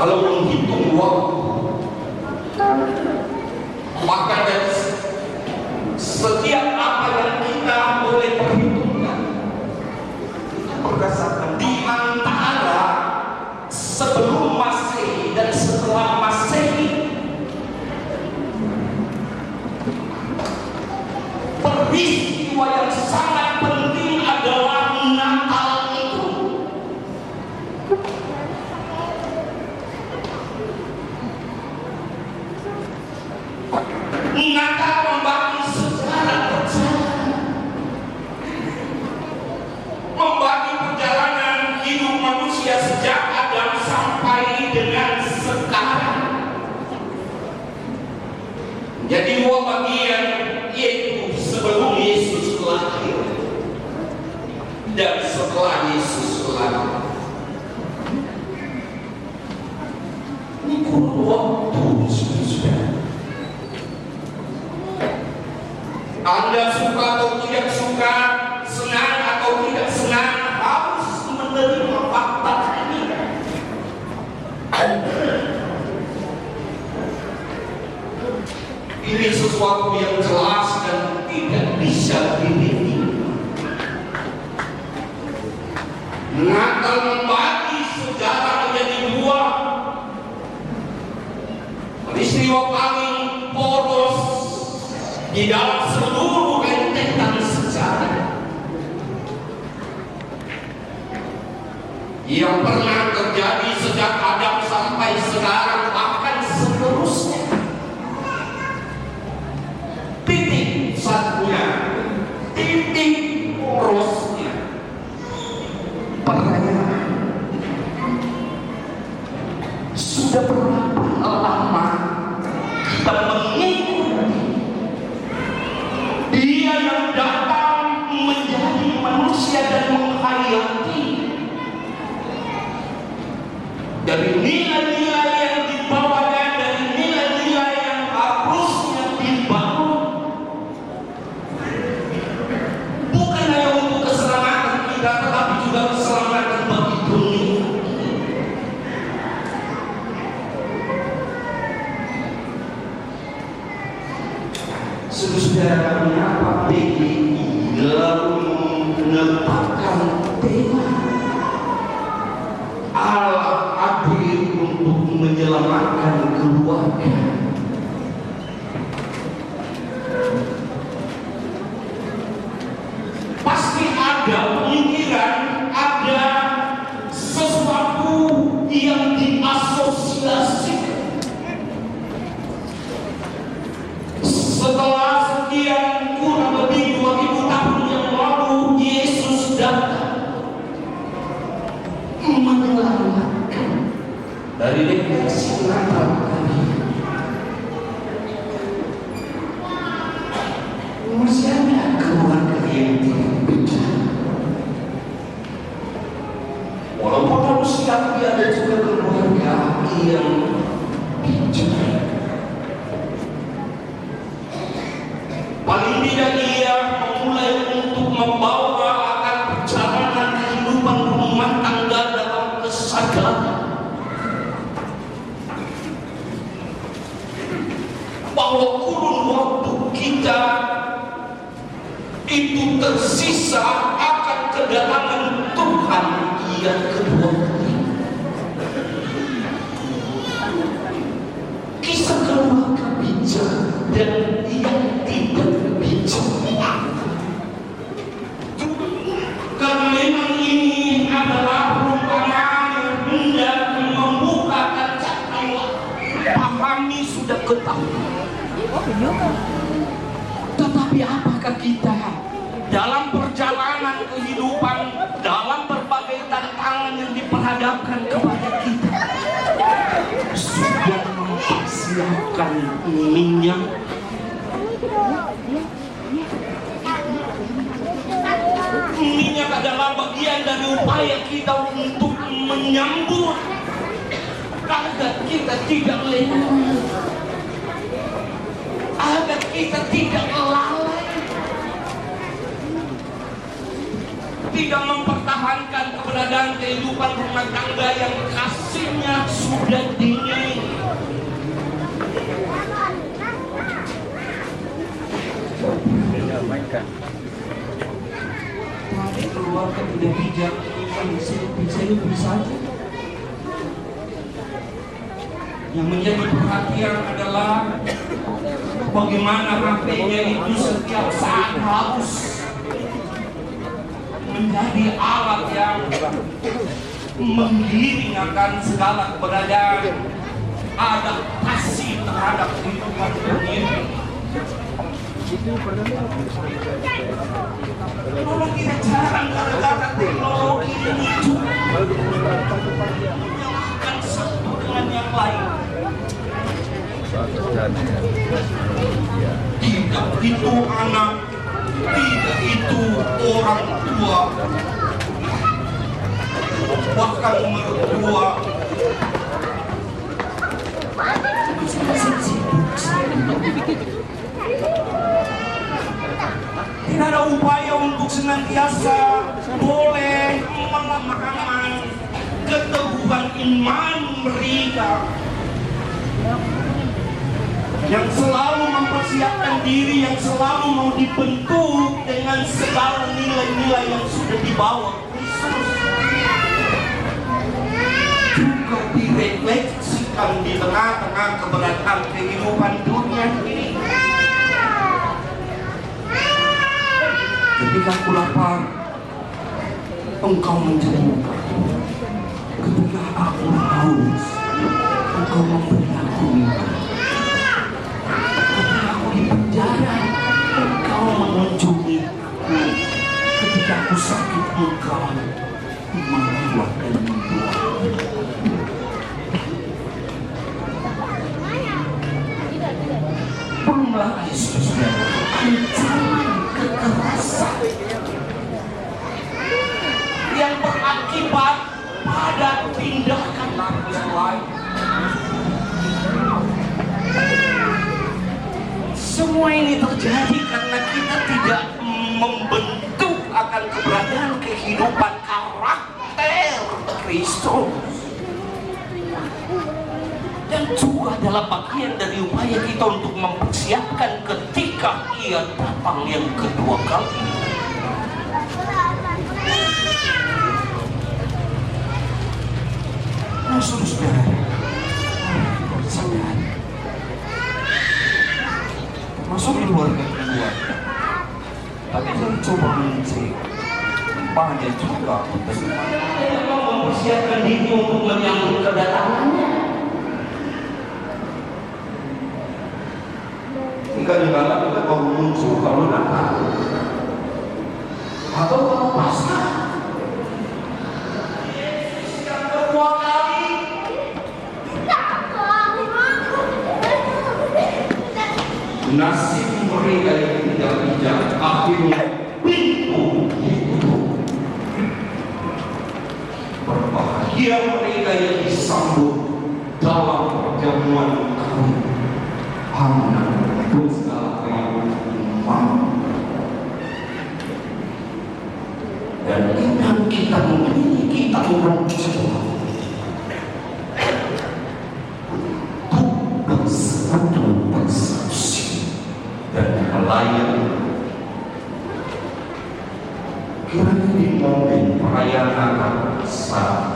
kalau menghitung waktu, maka dari setiap apa yang kita boleh perhitungkan berdasarkan di antara sebelum Masehi dan setelah Masehi, peristiwa yang sangat penting adalah Natal itu. Natal membagi sejarah perjalanan, membagi perjalanan hidup manusia sejak Adam sampai dengan sekarang. Jadi dua bagian, yaitu sebelum Yesus lahir dan setelah Yesus lahir. Ini kurun waktu, saudara. Anda suka atau tidak suka, senang atau tidak senang, harus menerima fakta ini. Ini sesuatu yang jelas dan tidak bisa dipilih. Natal membagi sejarah menjadi dua. Peristiwa paling poros di dalam seluruh rentetan sejarah yang pernah terjadi sejak Adam sampai sekarang, bahkan seterusnya. Titik satunya, titik porosnya, perayaan. Sudah berapa lama kita mengikuti Dia yang datang menjadi manusia dan menghayati dari nilai-nilai yang dibawanya, dari nilai-nilai yang harusnya dibangun, bukan hanya untuk keselamatan kita, tetapi juga keselamatan bagi dunia. Saudara, mengapa PGI lalu menetapkan tema Allah hadir untuk menyelamatkan keluarga? Pasti ada pemikiran, ada sesuatu yang diasosiasikan. Setelah sekian kurang lebih 2000 tahun yang lalu, Yesus datang menyelamatkan dari depresi Natal tadi. Masih ada keluarga yang tidak bicara. Walaupun manusia ada juga keluarga yang bicara. Paling tidak ia memulai untuk membawa akan perjalanan kehidupan rumah tangga dalam kesadaran bahwa kurun waktu kita itu tersisa akan kedatangan Tuhan yang kedua kali. Kisah keluarga bijak dan yang tidak bijak. Karena memang ini adalah perumpamaan yang hendak membukakan cakrawala. Pahami sudah ketahui. Tetapi apakah kita dalam perjalanan kehidupan, dalam berbagai tantangan yang diperhadapkan kepada kita, sudah mempersiapkan minyak? Minyak adalah bagian dari upaya kita untuk menyambut agar kita tidak lengah, agar kita tidak lalai, tidak mempertahankan mempertahankan keberadaan kehidupan rumah tangga yang kasihnya sudah dingin. Tapi keluarga tidak bijak, bisa saja. Yang menjadi perhatian adalah bagaimana HP-nya itu setiap saat harus menjadi alat yang menggiring akan segala keberadaan adaptasi terhadap kehidupan dunia. Teknologi kita jarang gara-gara teknologi ini bukan satu dengan yang lain. Tidak itu anak, tidak itu orang tua, bahkan mertua. Tidak ada upaya untuk senantiasa boleh memahami keteguhan iman mereka yang selalu mempersiapkan diri, yang selalu mau dibentuk dengan segala nilai-nilai yang sudah dibawa Kristus, juga direfleksikan di tengah-tengah keberadaan kehidupan dunia ini. Ketika aku lapar, engkau menjemput. Ketika aku haus, engkau memberi aku minum. Ketika aku di penjara, engkau mengunjungi. Ketika aku sakit, engkau merawat dan mendoakan. Belum lagi saudara, ancaman kekerasan yang berakibat pada tindakan yang lain. Semua ini terjadi karena kita tidak membentuk akan keberadaan kehidupan karakter Kristus. Dan juga adalah bagian dari upaya kita untuk mempersiapkan ketika Ia datang yang kedua kali. Nah, saudara, sadar, masuk keluarga kedua. Tapi saya coba mencari banyak juga mempersiapkan diri untuk menyambut kedatangannya. Kadang-kadang kita baru muncul kalau Natal atau kalau Paskah. Yang kedua kali nasib mereka yang tidak bijak akhirnya pintu ditutup. Berbahagia mereka yang disambut dalam perjamuan kawin. Amin. Dan iman kita memiliki tanggung jawab untuk bersatu bersaksi dan melayani. Kiranya di momen perayaan Natal besar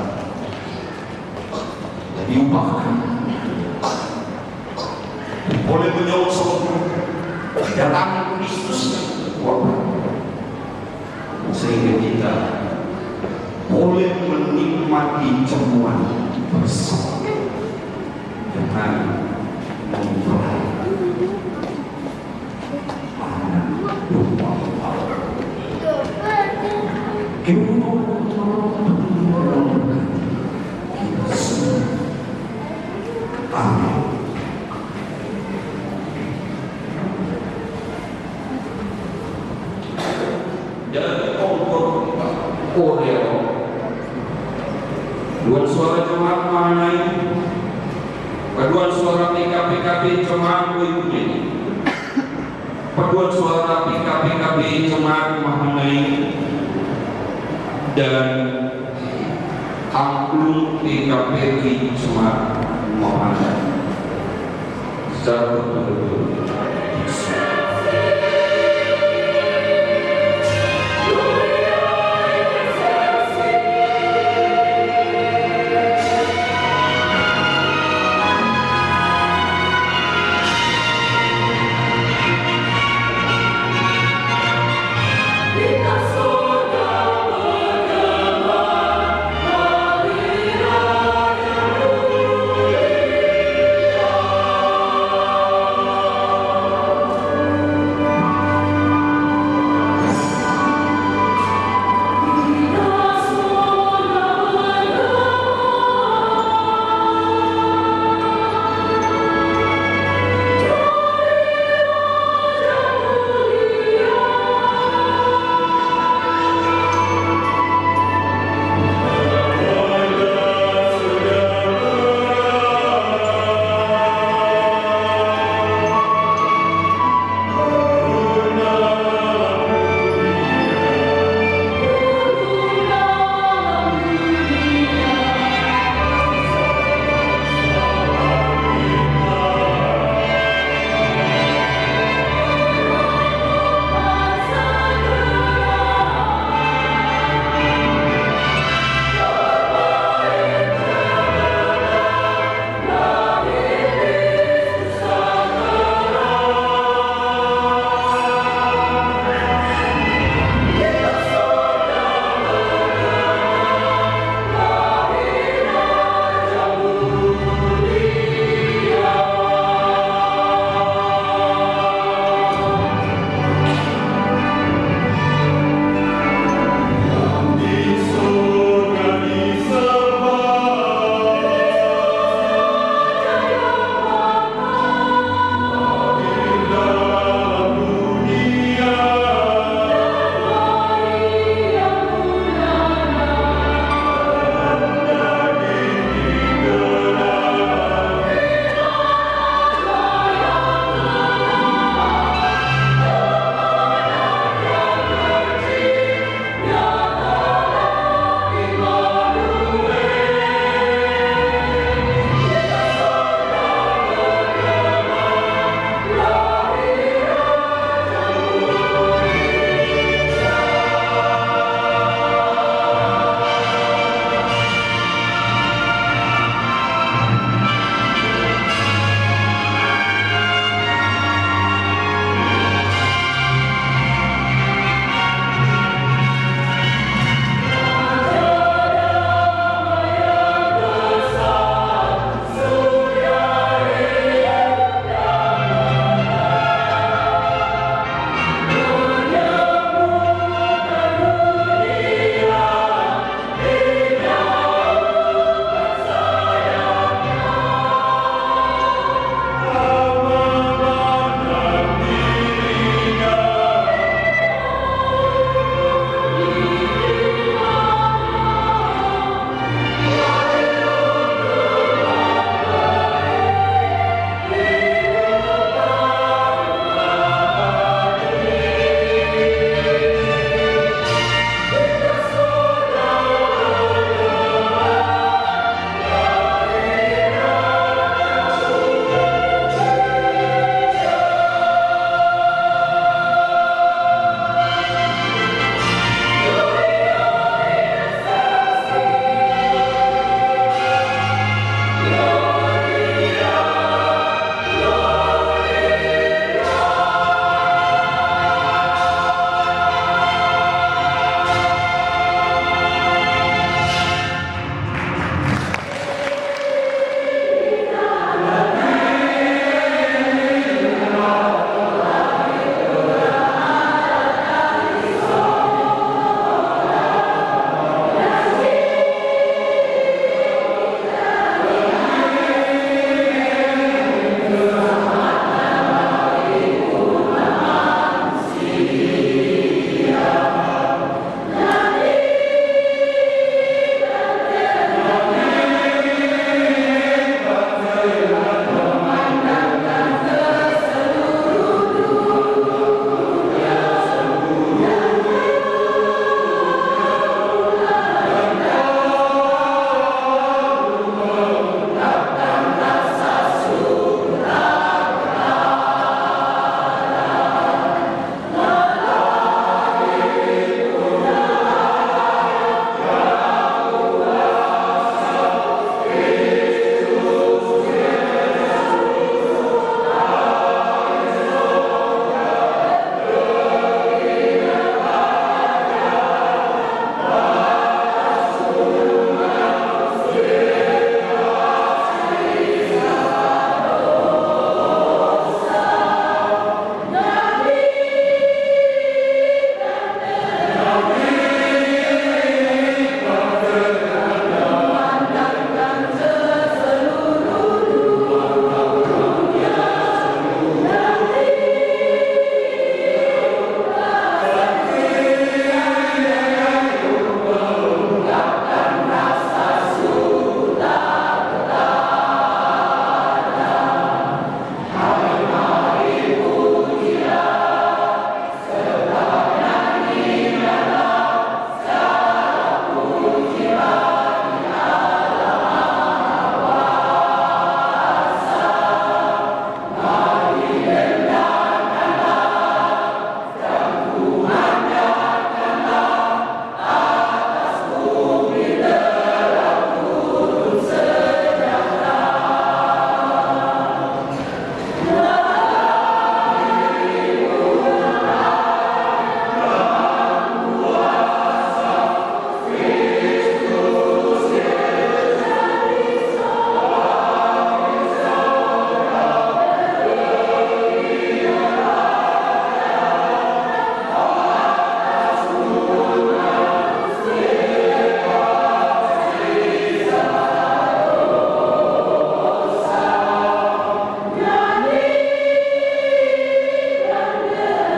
diubahkan boleh menyongsong kedatangan Kristus sehingga kita boleh menikmati jamuan bersama dengan mempelai anak domba Allah. Amin. Koreo dua suara jemaat mengenai paduan suara PKPKB jemaat ini paduan suara PKPKB jemaat mengenai dan Angklung TKPI Semarang Muhammad secara betul-betul.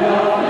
Kita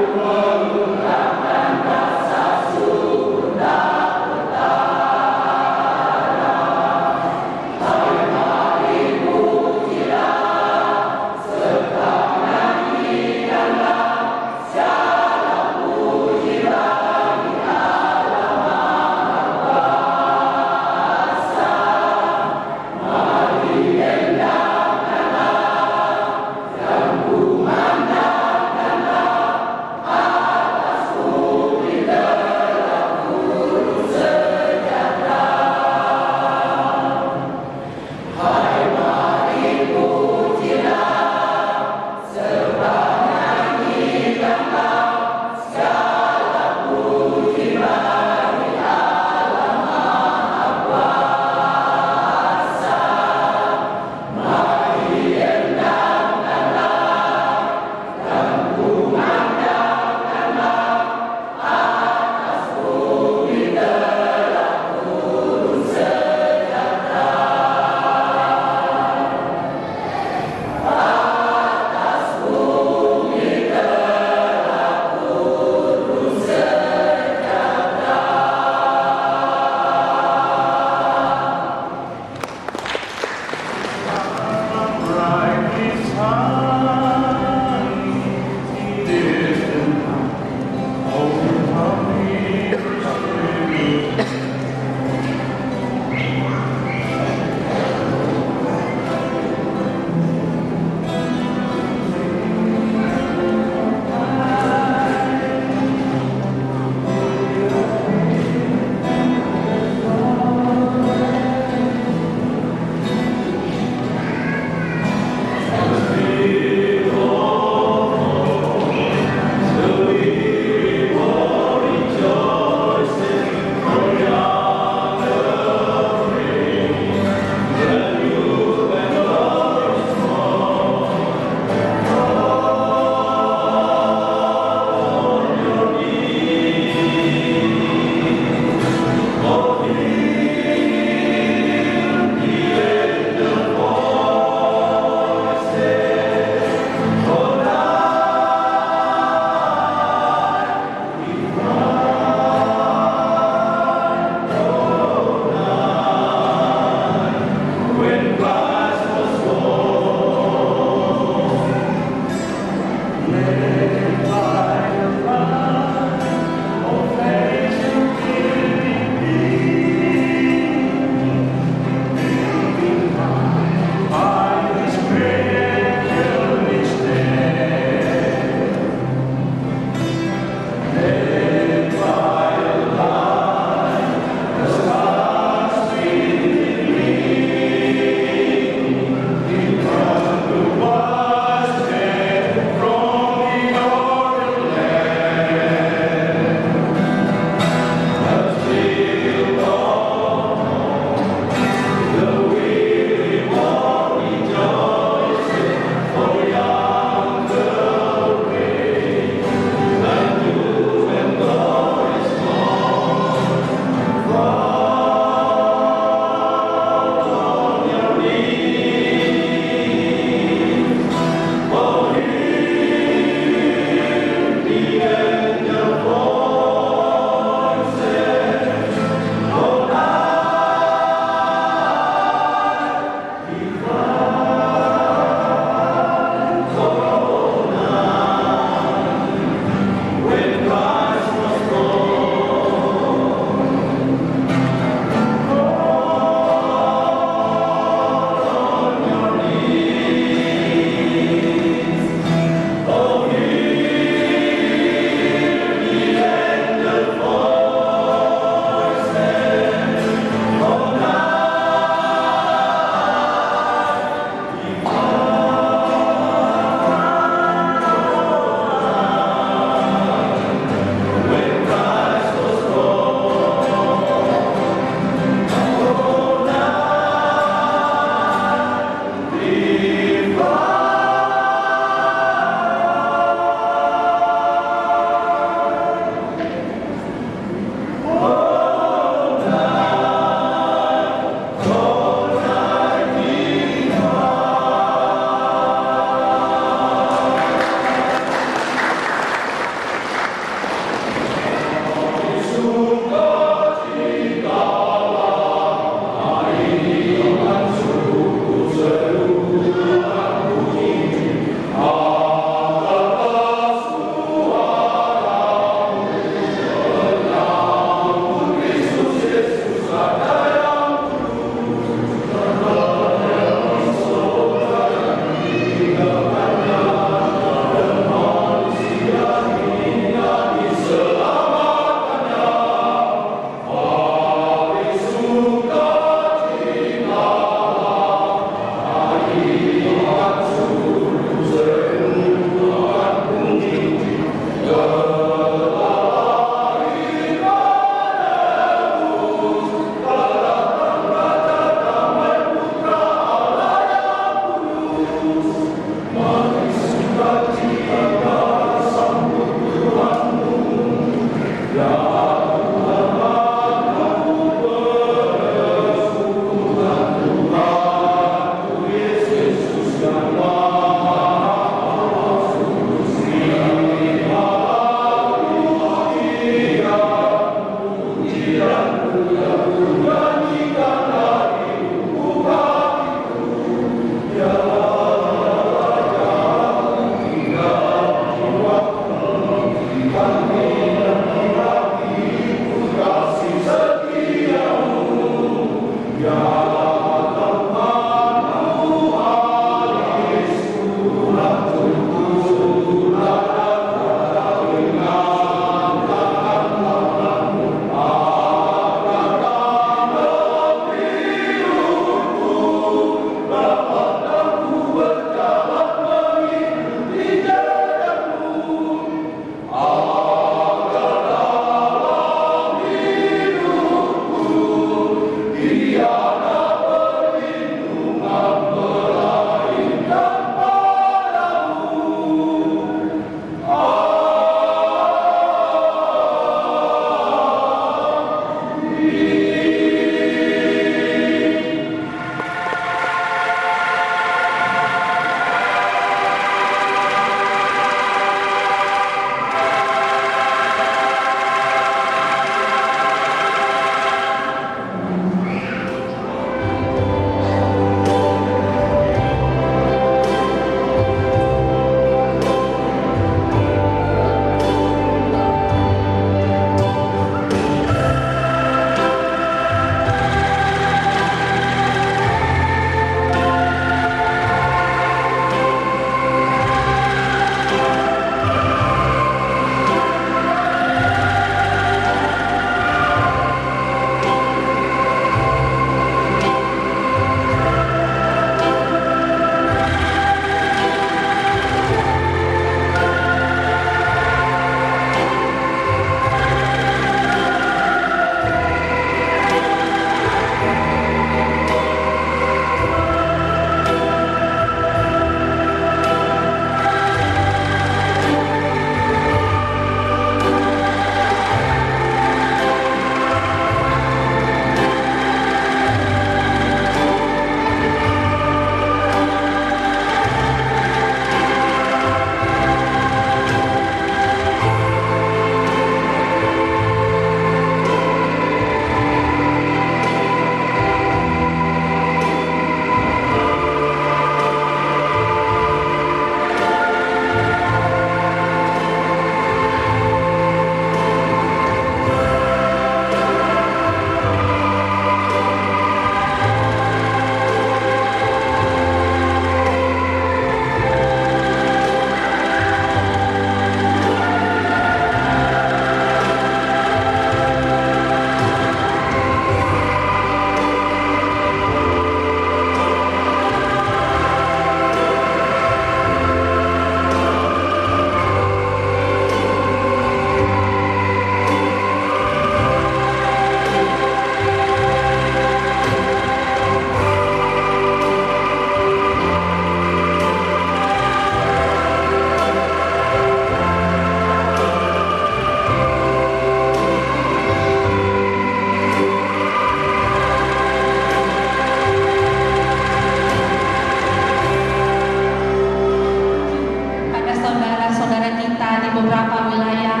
beberapa wilayah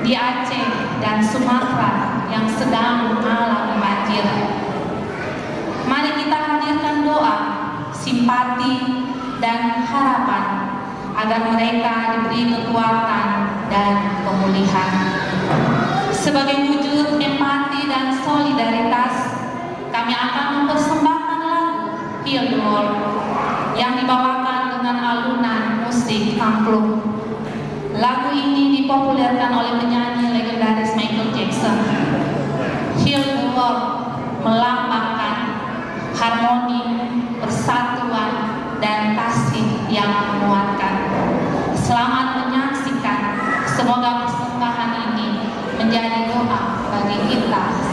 di Aceh dan Sumatera yang sedang mengalami banjir. Mari kita hadirkan doa, simpati, dan harapan agar mereka diberi kekuatan dan pemulihan. Sebagai wujud empati dan solidaritas, kami akan mempersembahkan lagu Heal the World yang dibawakan dengan alunan musik angklung. Lagu ini dipopulerkan oleh penyanyi legendaris Michael Jackson. Heal the World melambangkan harmoni, persatuan, dan kasih yang menguatkan. Selamat menyaksikan. Semoga persembahan ini menjadi doa bagi kita.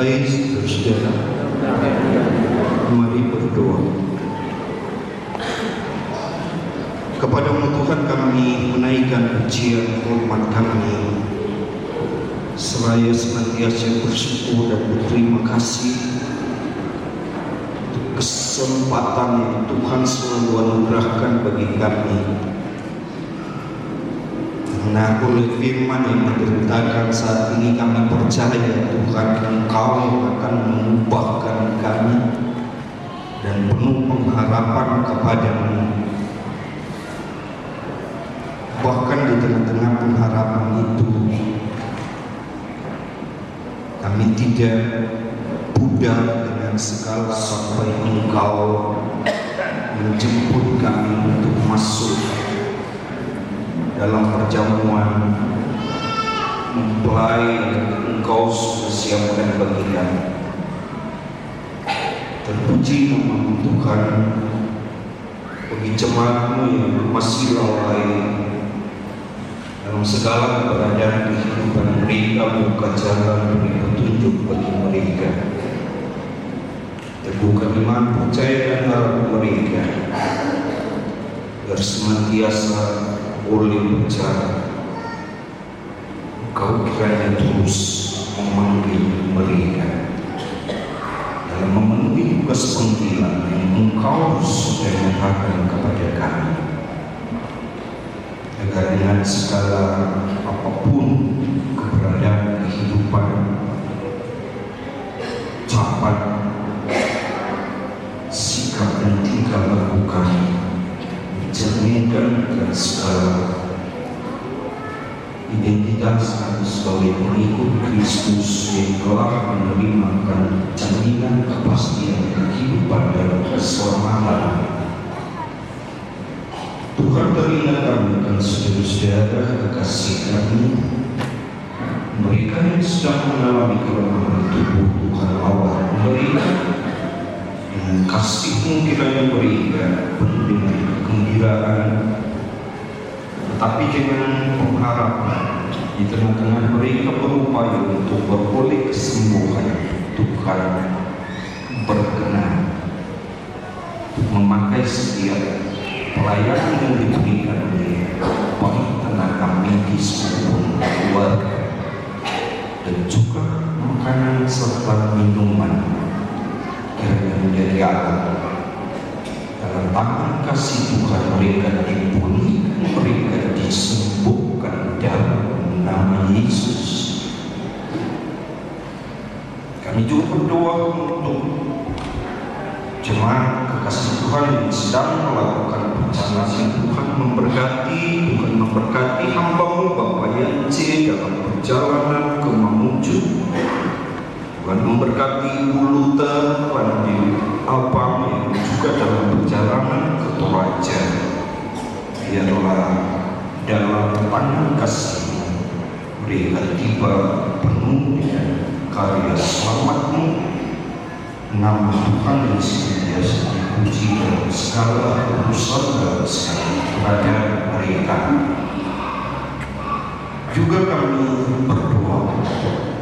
Baik, saudara, mari berdoa. Kepadamu Tuhan kami menaikkan pujian hormat kami, seraya senantiasa bersyukur dan berterima kasih untuk kesempatan yang Tuhan selalu anugerahkan bagi kami. Nah, oleh firman yang diberitakan saat ini kami percaya Tuhan Engkau yang akan mengubahkan kami dan penuh pengharapan kepadamu. Bahkan di tengah-tengah pengharapan itu kami tidak pudar dengan segala apa yang Engkau menjemput kami untuk masuk dalam perjamuan mempelai yang Engkau sudah siapkan bagi kami. Terpuji nama Tuhan bagi jemaat-Mu yang masih lalai dalam segala keberadaan kehidupan mereka, buka jalan beri petunjuk bagi mereka. Teguhkan iman, percaya dan harap mereka agar senantiasa boleh bicara. Engkau kiranya terus memanggil mereka dalam memenuhi tugas panggilan yang Engkau sudah nyatakan kepada kami, agar dengan segala apapun keberadaan kehidupan, ucapan, sikap dan tingkah laku kami mencerminkan dan segala identitas kami sebagai pengikut Kristus yang telah menerima jaminan kepastian kehidupan dan keselamatan. Tuhan teringat kami dan saudara-saudara kekasih kami, mereka yang sedang mengalami kelemahan tubuh, Tuhan Allah mereka dengan kasih-Mu kiranya mereka penuh dengan kegembiraan, tetapi dengan pengharapan di tengah-tengah mereka berupaya untuk beroleh kesembuhan. Tuhan berkenan untuk memakai setiap pelayanan yang diberikan mereka, baik tenaga medis maupun keluarga, dan juga makanan serta minuman, kiranya menjadi alat dalam tangan kasih Tuhan mereka dipulihkan, mereka disembuhkan dalam nama Yesus. Kami juga berdoa untuk jemaat kekasih Tuhan yang sedang melakukan perjalanan. Tuhan memberkati hamba-Mu Bapak Yance dalam perjalanan ke Mamuju. Tuhan memberkati Uluta, Randy Abang yang juga dalam perjalanan ke Toraja. Biarlah dalam tangan kasih-Mu mereka tiba penuh dengan karya selamat-Mu. Nama Tuhan yang senantiasa dipuji dalam segala urusan dan segala keberadaan mereka. Juga kami berdoa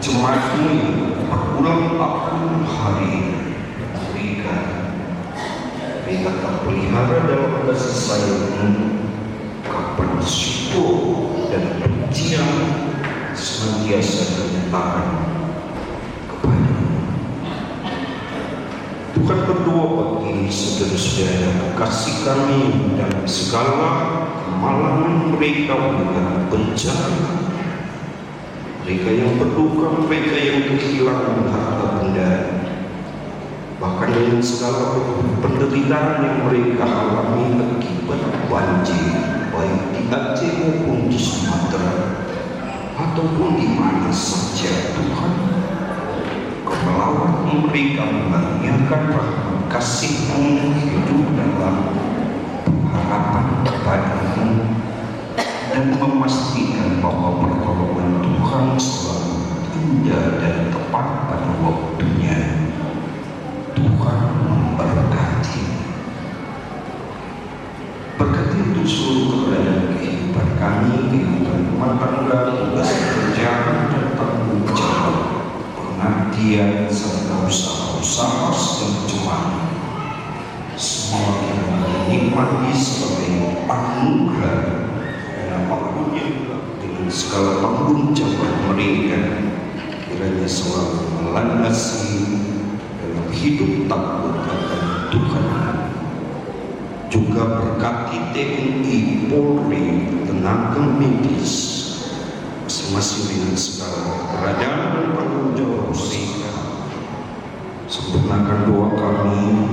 jemaat-Mu yang berulang tahun hari mereka terpelihara dalam kasih sayang-Mu, kapan syukur dan pujian senantiasa dinyatakan kepada-Mu. Tuhan berdoa bagi saudara-saudara kasih kami dalam segala kemalangan mereka, dalam bencana, mereka yang berduka, mereka yang kehilangan harta benda, bahkan dengan segala penderitaan yang mereka alami akibat banjir, baik di Aceh maupun di Sumatera ataupun di mana saja. Tuhan, Kau mereka mengaruniakan rahmat kasih-Mu, hidup dalam pengharapan kepada-Mu, dan memastikan bahwa pertolongan Tuhan selalu indah dan tepat pada waktunya. Tuhan memberkati. Berkati untuk seluruh keberadaan kehidupan kami, kehidupan rumah tangga, tugas pekerjaan, dan tanggung jawab, pengabdian keseharian serta usaha-usaha dan jemaat. Semua kita nikmati sebagai anugerah dan apapun yang dengan segala tanggung jawab mereka kiranya selalu melandasi dalam hidup takut akan Tuhan. Juga berkati TNI, Polri, tenaga medis masing-masing dengan segala keberadaan dan tanggung jawab mereka. Sempurnakan doa kami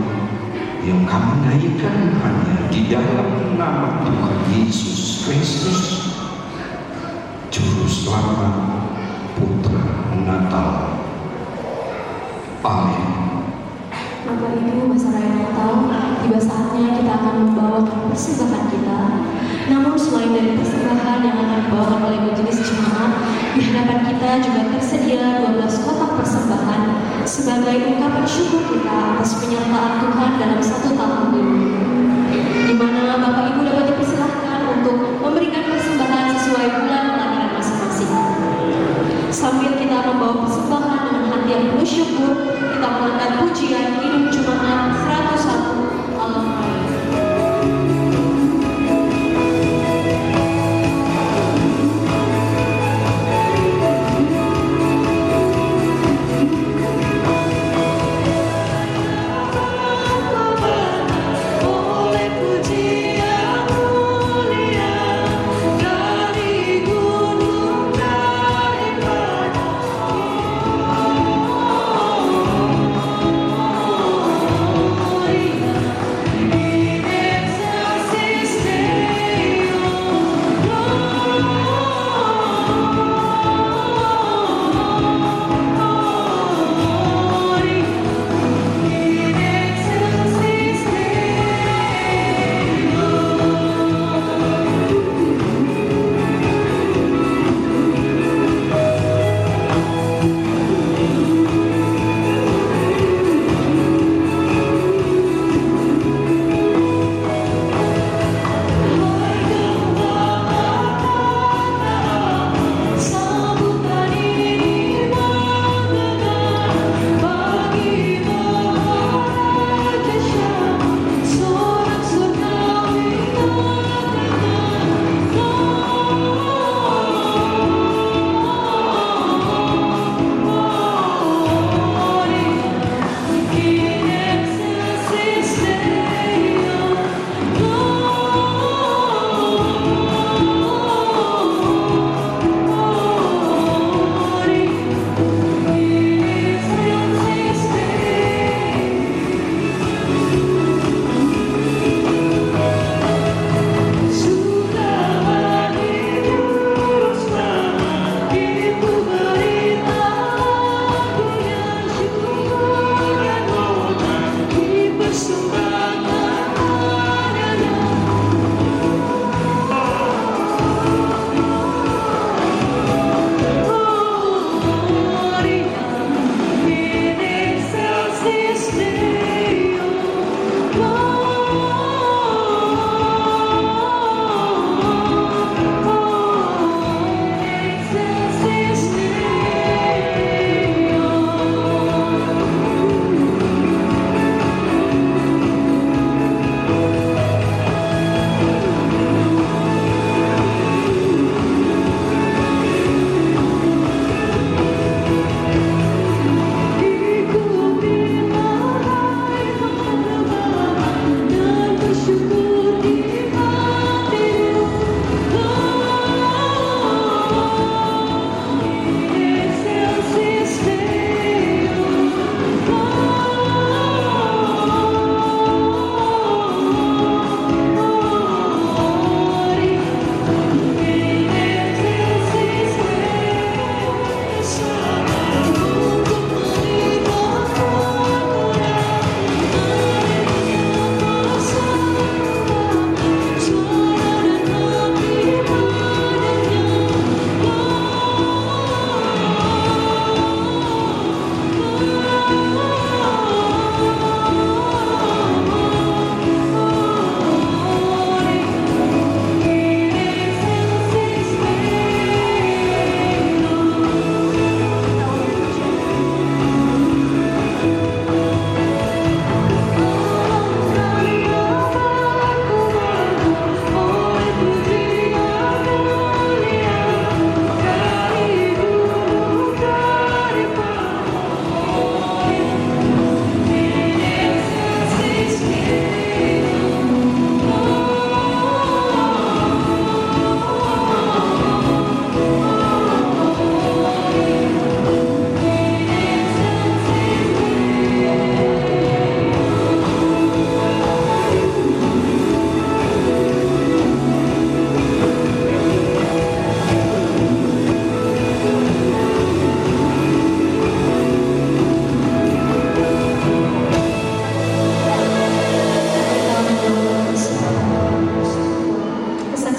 yang kami naikkan hanya di dalam nama Tuhan Yesus Kristus, Juru Selamat, Putra Natal. Amin. Bapak Ibu, masa raya Natal, tiba saatnya kita akan membawakan persembahan kita. Namun selain dari persembahan yang akan dibawakan oleh majelis jemaat, di hadapan kita juga tersedia 12 kotak persembahan sebagai ungkapan syukur kita atas penyertaan Tuhan dalam 1 tahun ini. Di mana Bapak Ibu dapat dipersilahkan untuk memberikan persembahan sesuai bulan kelahiran masing-masing. Sambil kita membawa persembahan dengan hati yang penuh syukur, kita mengangkat pujian Hidup Jemaat 101 Al-Fatihah. Bapa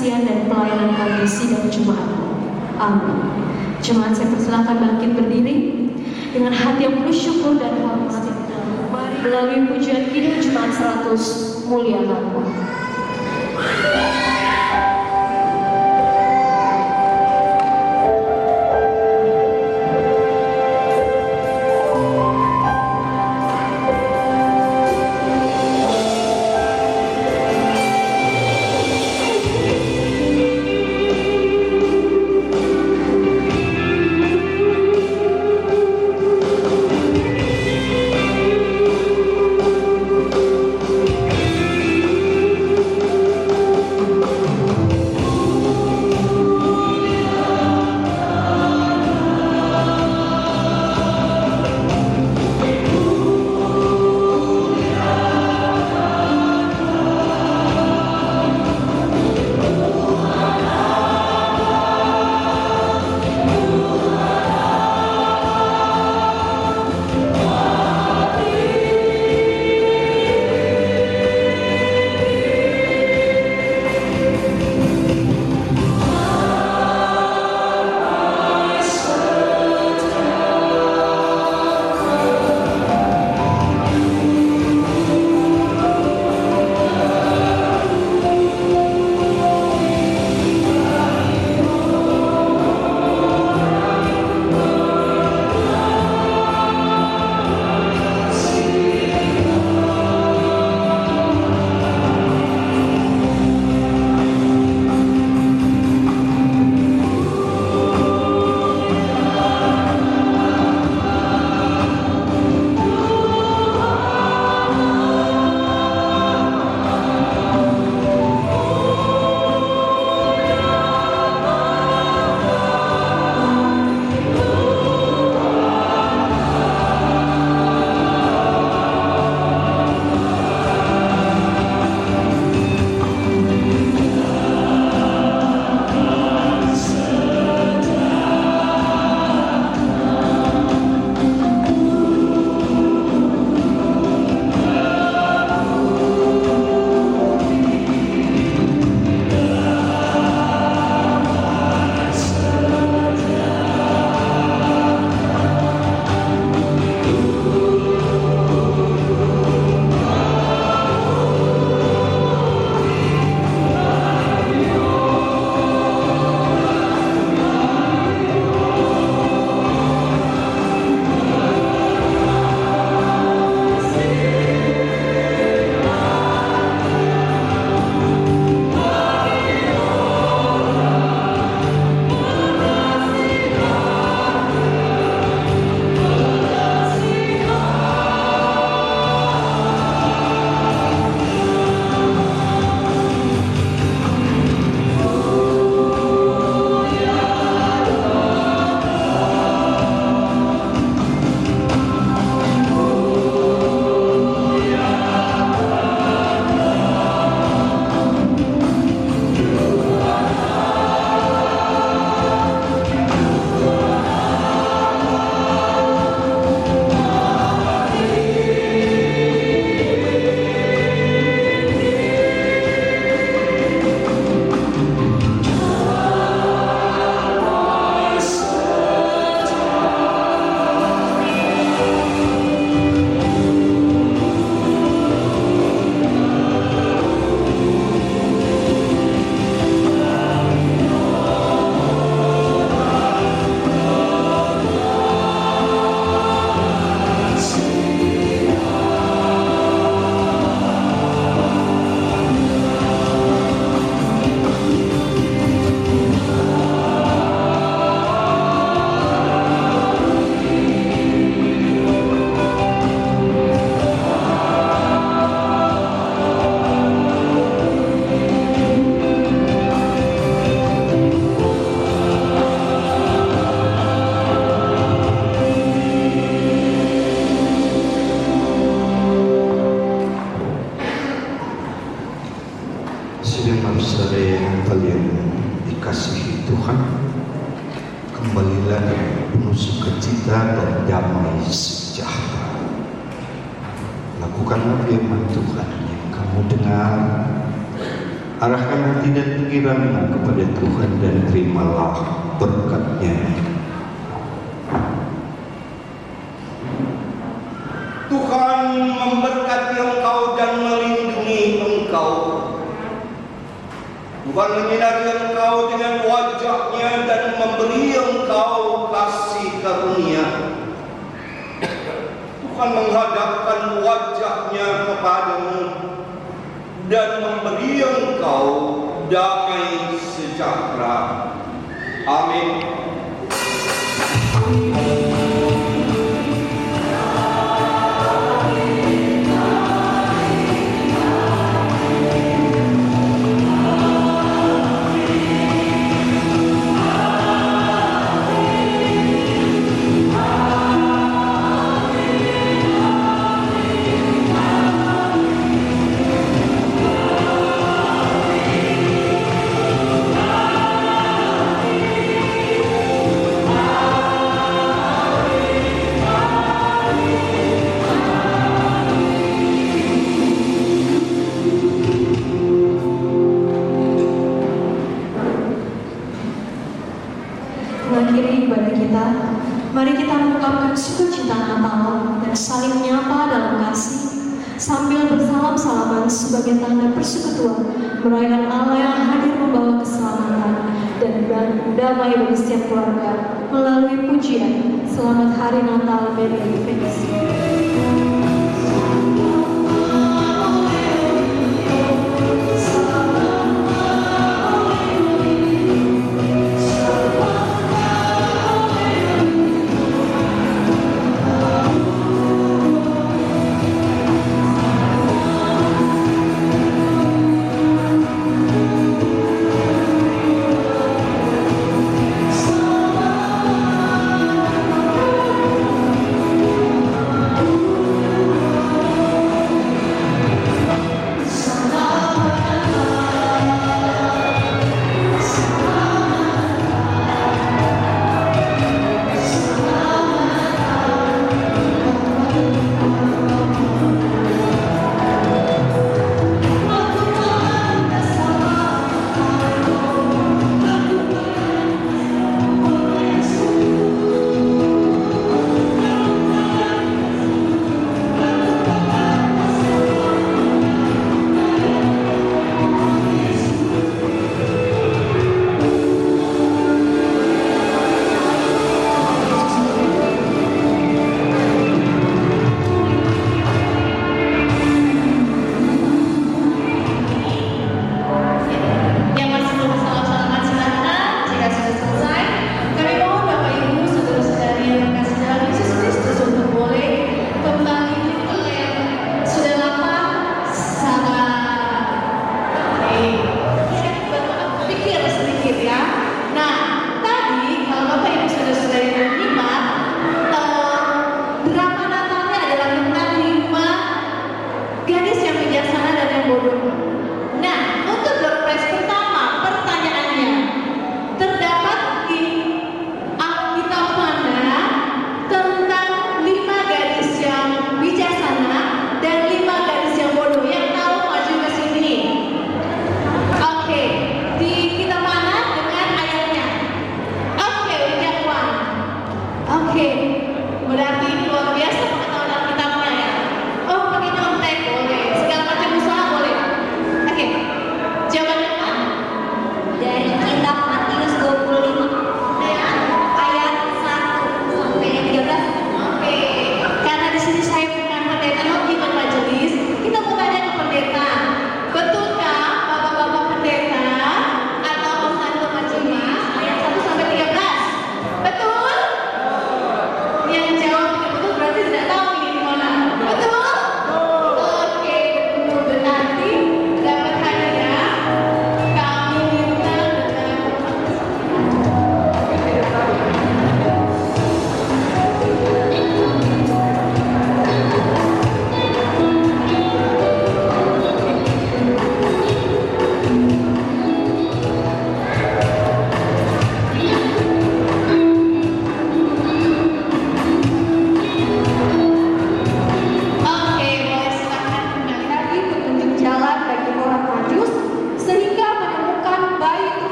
kesaksian dan pelayanan kami sidang Jumat. Amin. Jemaat, saya persilakan bangkit berdiri dengan hati yang penuh syukur dan hormat. Mari melalui pujian Kidung Jumat 100, muliakanmu. sukacita dan damai sejahtera. Lakukanlah firman Tuhan yang kamu dengar, Arahkan hati dan pikiranmu kepada Tuhan dan terimalah berkat-Nya. Tuhan memberkati engkau dan melindungi engkau. Tuhan menyinari engkau dengan wajah-Nya dan memberi engkau kasih karunia. Tuhan menghadapkan wajah-Nya kepadamu dan memberi engkau damai sejahtera. Amin. Mengakhiri ibadah kita, mari kita mengungkapkan sukacita Natal dan saling menyapa dalam kasih sambil bersalam-salaman sebagai tanda persekutuan merayakan Allah yang hadir membawa keselamatan dan damai bagi setiap keluarga melalui pujian Selamat Hari Natal Mary Adventist.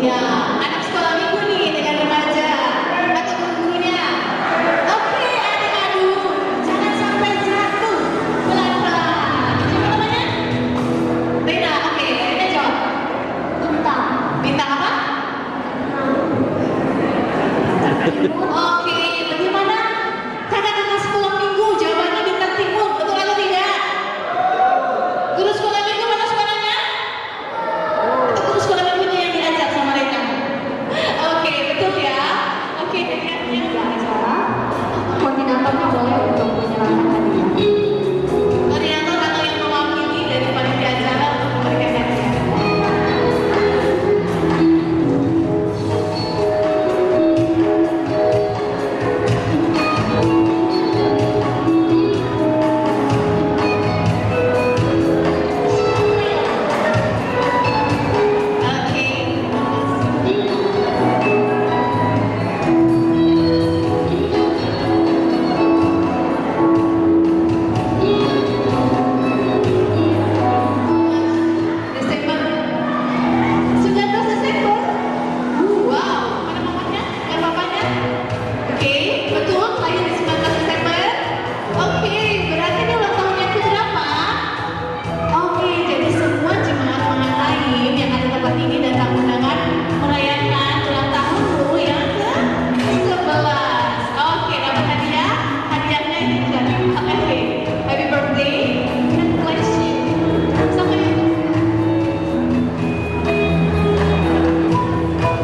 Ya, anak sekolah minggu nih dengan remaja atau gurunya. Oke, adik-adik, jangan sampai jatuh. Pelan-pelan. Siapa namanya? Rina. Oke, Rina jawab. Bintang. Bintang apa? Oke, bagaimana kakak-kakak sekolah minggu? Jawabannya bintang timur, betul atau tidak? Guru sekolah minggu mana suaranya? Atau guru sekolah minggunya yang diajak sama mereka? Oke, betul ya. Oke, dengan Acara koordinatornya boleh untuk menyerahkan hadiah. koordinator atau yang mewakili dari panitia acara untuk memberikan hadiah. Desember 19 Desember. Wow, mana mamanya? Dan papanya? Oke, betul, lahir di 19 Desember. Oke, berarti ini ulang tahun yang keberapa? Oke, jadi semua jemaat lain yang ada di tempat ini datang undangan merayakan ulang tahunmu yang ke-11. Oke, dapat hadiah. Hadiahnya ini kan. Oke, happy birthday. God bless you. Sampai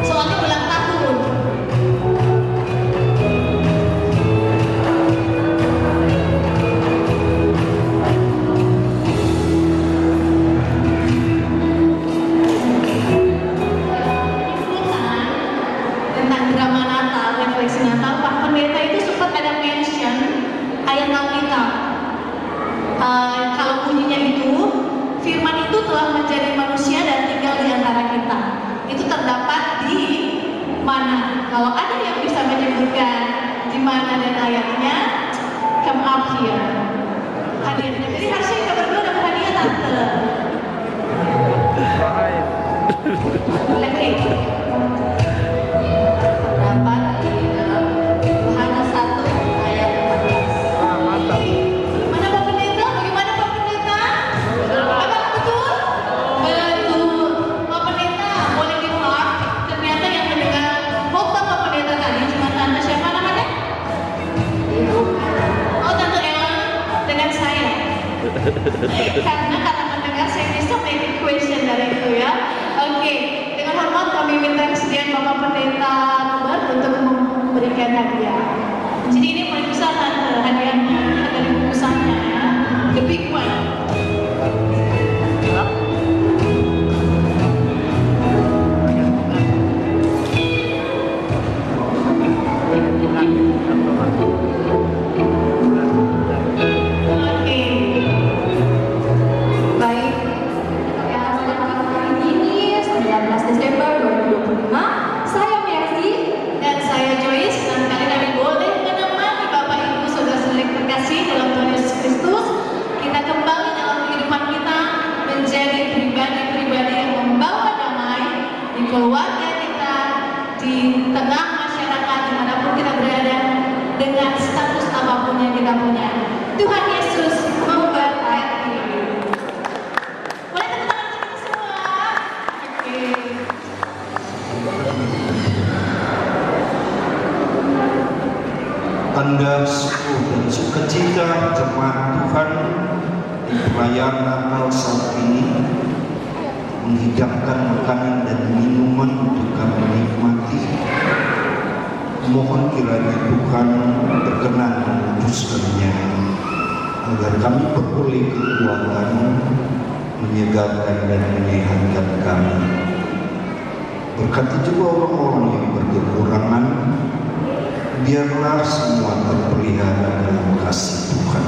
soalnya ulang tahun. Tentang drama Natal, refleksi Natal, Pak Pendeta itu sempat ada mention ayat Alkitab. Kalau bunyinya itu, firman itu telah menjadi manusia dan tinggal di antara kita. Itu terdapat di mana? Kalau ada yang bisa menyebutkan di mana dan ayatnya, come up here. Hadiahnya. Jadi harusnya kita berdua dapat hadiah tante. Oke. Terdapat di dalam Yohanes 1 ayat 14. Mana Pak Pendeta? Bagaimana Pak Pendeta? Apakah betul? Betul. Pak Pendeta, boleh di-mark. Ternyata yang mendengar khotbah Pak Pendeta tadi cuma tante siapa namanya? Oh, Tante Ellen dengan saya. Karena mendengar saya bisa make question dari itu ya. Oke, dengan hormat kami minta kesediaan Bapak Pendeta Robert untuk memberikan hadiah. Jadi ini paling besar tante hadiahnya dari bungkusannya ya, the big one. Oke. Baik, yang kali ini 19 Desember 2025, saya Mercy. Dan saya Joyce, dan kali kami boleh menemani Bapak Ibu saudara-saudari terkasih dalam Tuhan Yesus Kristus. Kita kembali dalam kehidupan kita menjadi pribadi-pribadi yang membawa damai di keluarga kita, di tengah masyarakat dimanapun kita berada, dengan status apapun yang kita punya. Tuhan Yesus memberkati. Boleh tepuk tangan kita semua? Oke. Tanda syukur dan sukacita jemaat Tuhan di perayaan Natal saat ini menghidangkan makanan dan minuman untuk kami nikmati. Mohon kiranya Tuhan berkenan menguduskannya agar kami beroleh kekuatan menyegarkan dan menyehatkan kami. Berkati juga orang-orang yang berkekurangan, biarlah semua terpelihara dalam kasih Tuhan.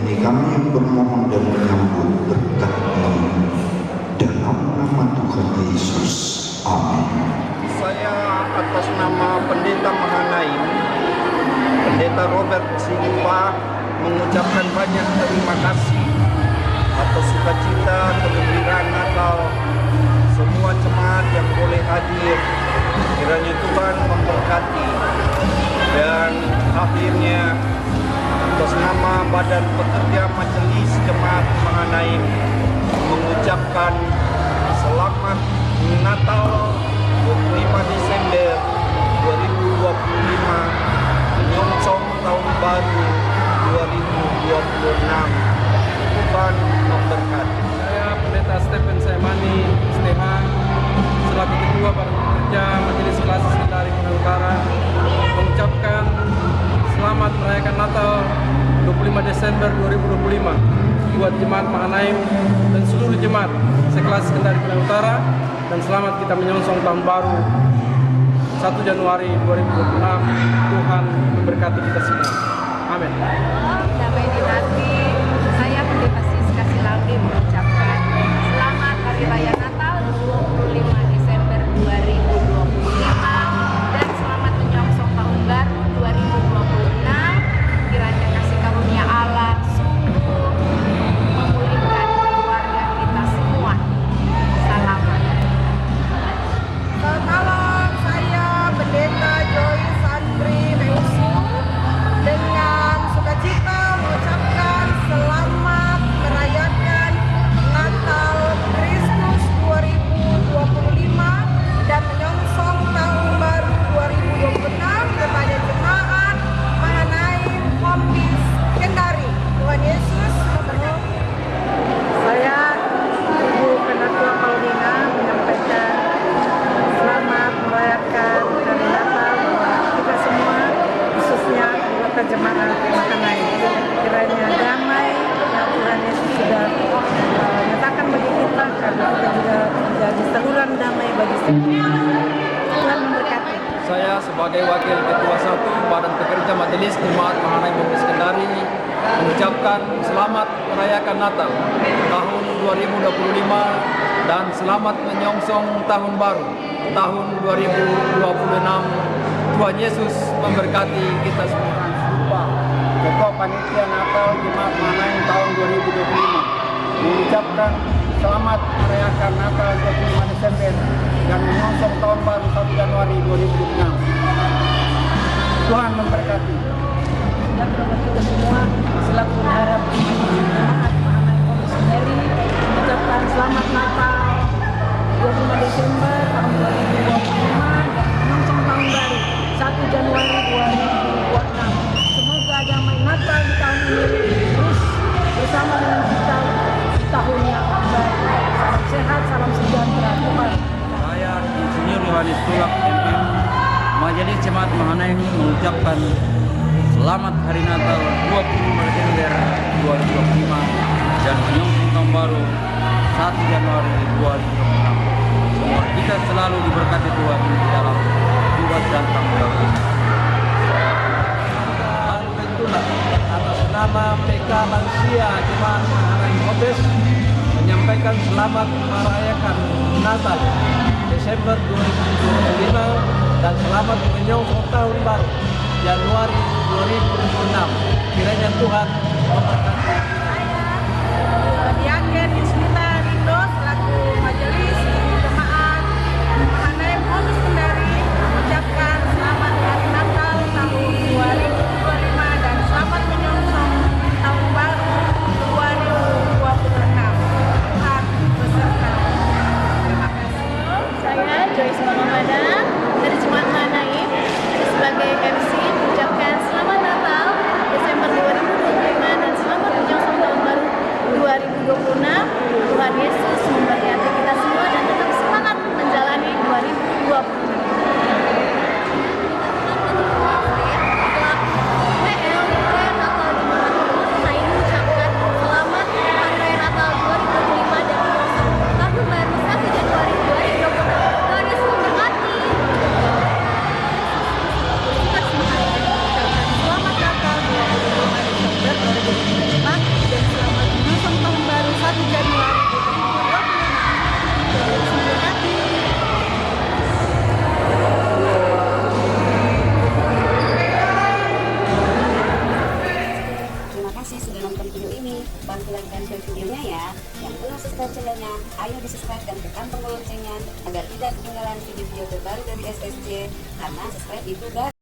Ini kami yang bermohon dan menyambut berkat ini dalam nama Tuhan Yesus. Amin. Saya atas nama Pendeta Mahanaim, Pendeta Robert Silva, mengucapkan banyak terima kasih atas sukacita kegembiraan Natal semua jemaat yang boleh Natal 25 Desember 2025 menyongsong tahun baru 2026. Tuhan memberkati. Saya Pendeta Stephen Saimani Steha selaku Ketua Panitia Majelis Kelas Sekretari Kota Utara mengucapkan selamat merayakan Natal 25 Desember 2025 buat Jemaat Mahanaim dan seluruh jemaat sekelas Kendari Kota Utara, dan selamat kita menyongsong tahun baru 1 Januari 2026. Tuhan memberkati kita semua. Amin. Damai di hati, saya Pendeta Siska Silaude mengucapkan selamat Hari Raya Natal 25 Desember 2025 dan selamat menyongsong tahun baru 2026. Kiranya kasih karunia Allah sungguh memulihkan keluarga kita semua. Salam. Selamat malam, saya Pendeta Joy Sandri Meusu dengan sukacita mengucapkan selamat merayakan Natal Kristus 2025 dan menyongsong tahun baru 2026 kepada jemaat Mahanaim Kompis Kendari. Tuhan Yesus memberkati. Saya Ibu Penatua Paulina menyampaikan selamat merayakan Hari Natal buat kita semua, khususnya anggota jemaat Mahanaim. Kiranya damai yang Tuhan Yesus sudah nyatakan bagi kita, karena kita juga menjadi saluran damai bagi semua. Tuhan memberkati. Saya sebagai Wakil Ketua 1 Badan Pekerja Majelis Jemaat Mahanaim Kompis Kendari mengucapkan selamat merayakan Natal tahun 2025 dan selamat menyongsong tahun baru tahun 2026. Tuhan Yesus memberkati kita semua. Ketua Panitia Natal Jemaat Mahanaim tahun 2025 mengucapkan selamat merayakan Natal 25 Desember dan menyongsong tahun baru 1 Januari 2026. Tuhan memberkati. Dan buat kita semua selaku harap jemaat Mahanaim Kompis Kendari mengucapkan selamat Natal 25 Desember tahun 2025 dan menyongsong tahun baru 1 Januari 2026. Semoga damai Natal di tahun ini terus bersama dengan kita di tahun yang baru. Salam sehat, salam sejahtera. Tuhan. Saya Insinyur Yohanes Tulak MP, Majelis Jemaat Mahanaim mengucapkan selamat Hari Natal 25 Desember 2025 dan menyongsong tahun baru 1 Januari 2026. Semoga kita selalu diberkati Tuhan di dalam tugas dan tanggung jawab. Mari Pentuna atas nama PK Lansia Jemaat Mahanaim Kompis menyampaikan selamat merayakan Natal Desember 2025 dan selamat menyongsong tahun baru Januari 2026. Kiranya Tuhan memberkati. Diaken Ismita Rindo selaku Majelis Jemaat Mahanaim Kompis Kendari mengucapkan selamat Hari Natal tahun 2025 dan selamat menyongsong tahun baru 2026. Tuhan beserta. Terima kasih. Saya Joyce Mamamada dari Jemaat Mahanaim sebagai MC mengucapkan selamat Natal Desember 2025 dan selamat menyongsong tahun baru 2026. Tuhan Yesus memberkati kita semua dan tetap semangat menjalani 2026. Bantu like dan share videonya ya. Yang belum subscribe channelnya, ayo di subscribe dan tekan tombol loncengnya agar tidak ketinggalan video-video terbaru dari SSJ, karena subscribe itu gratis.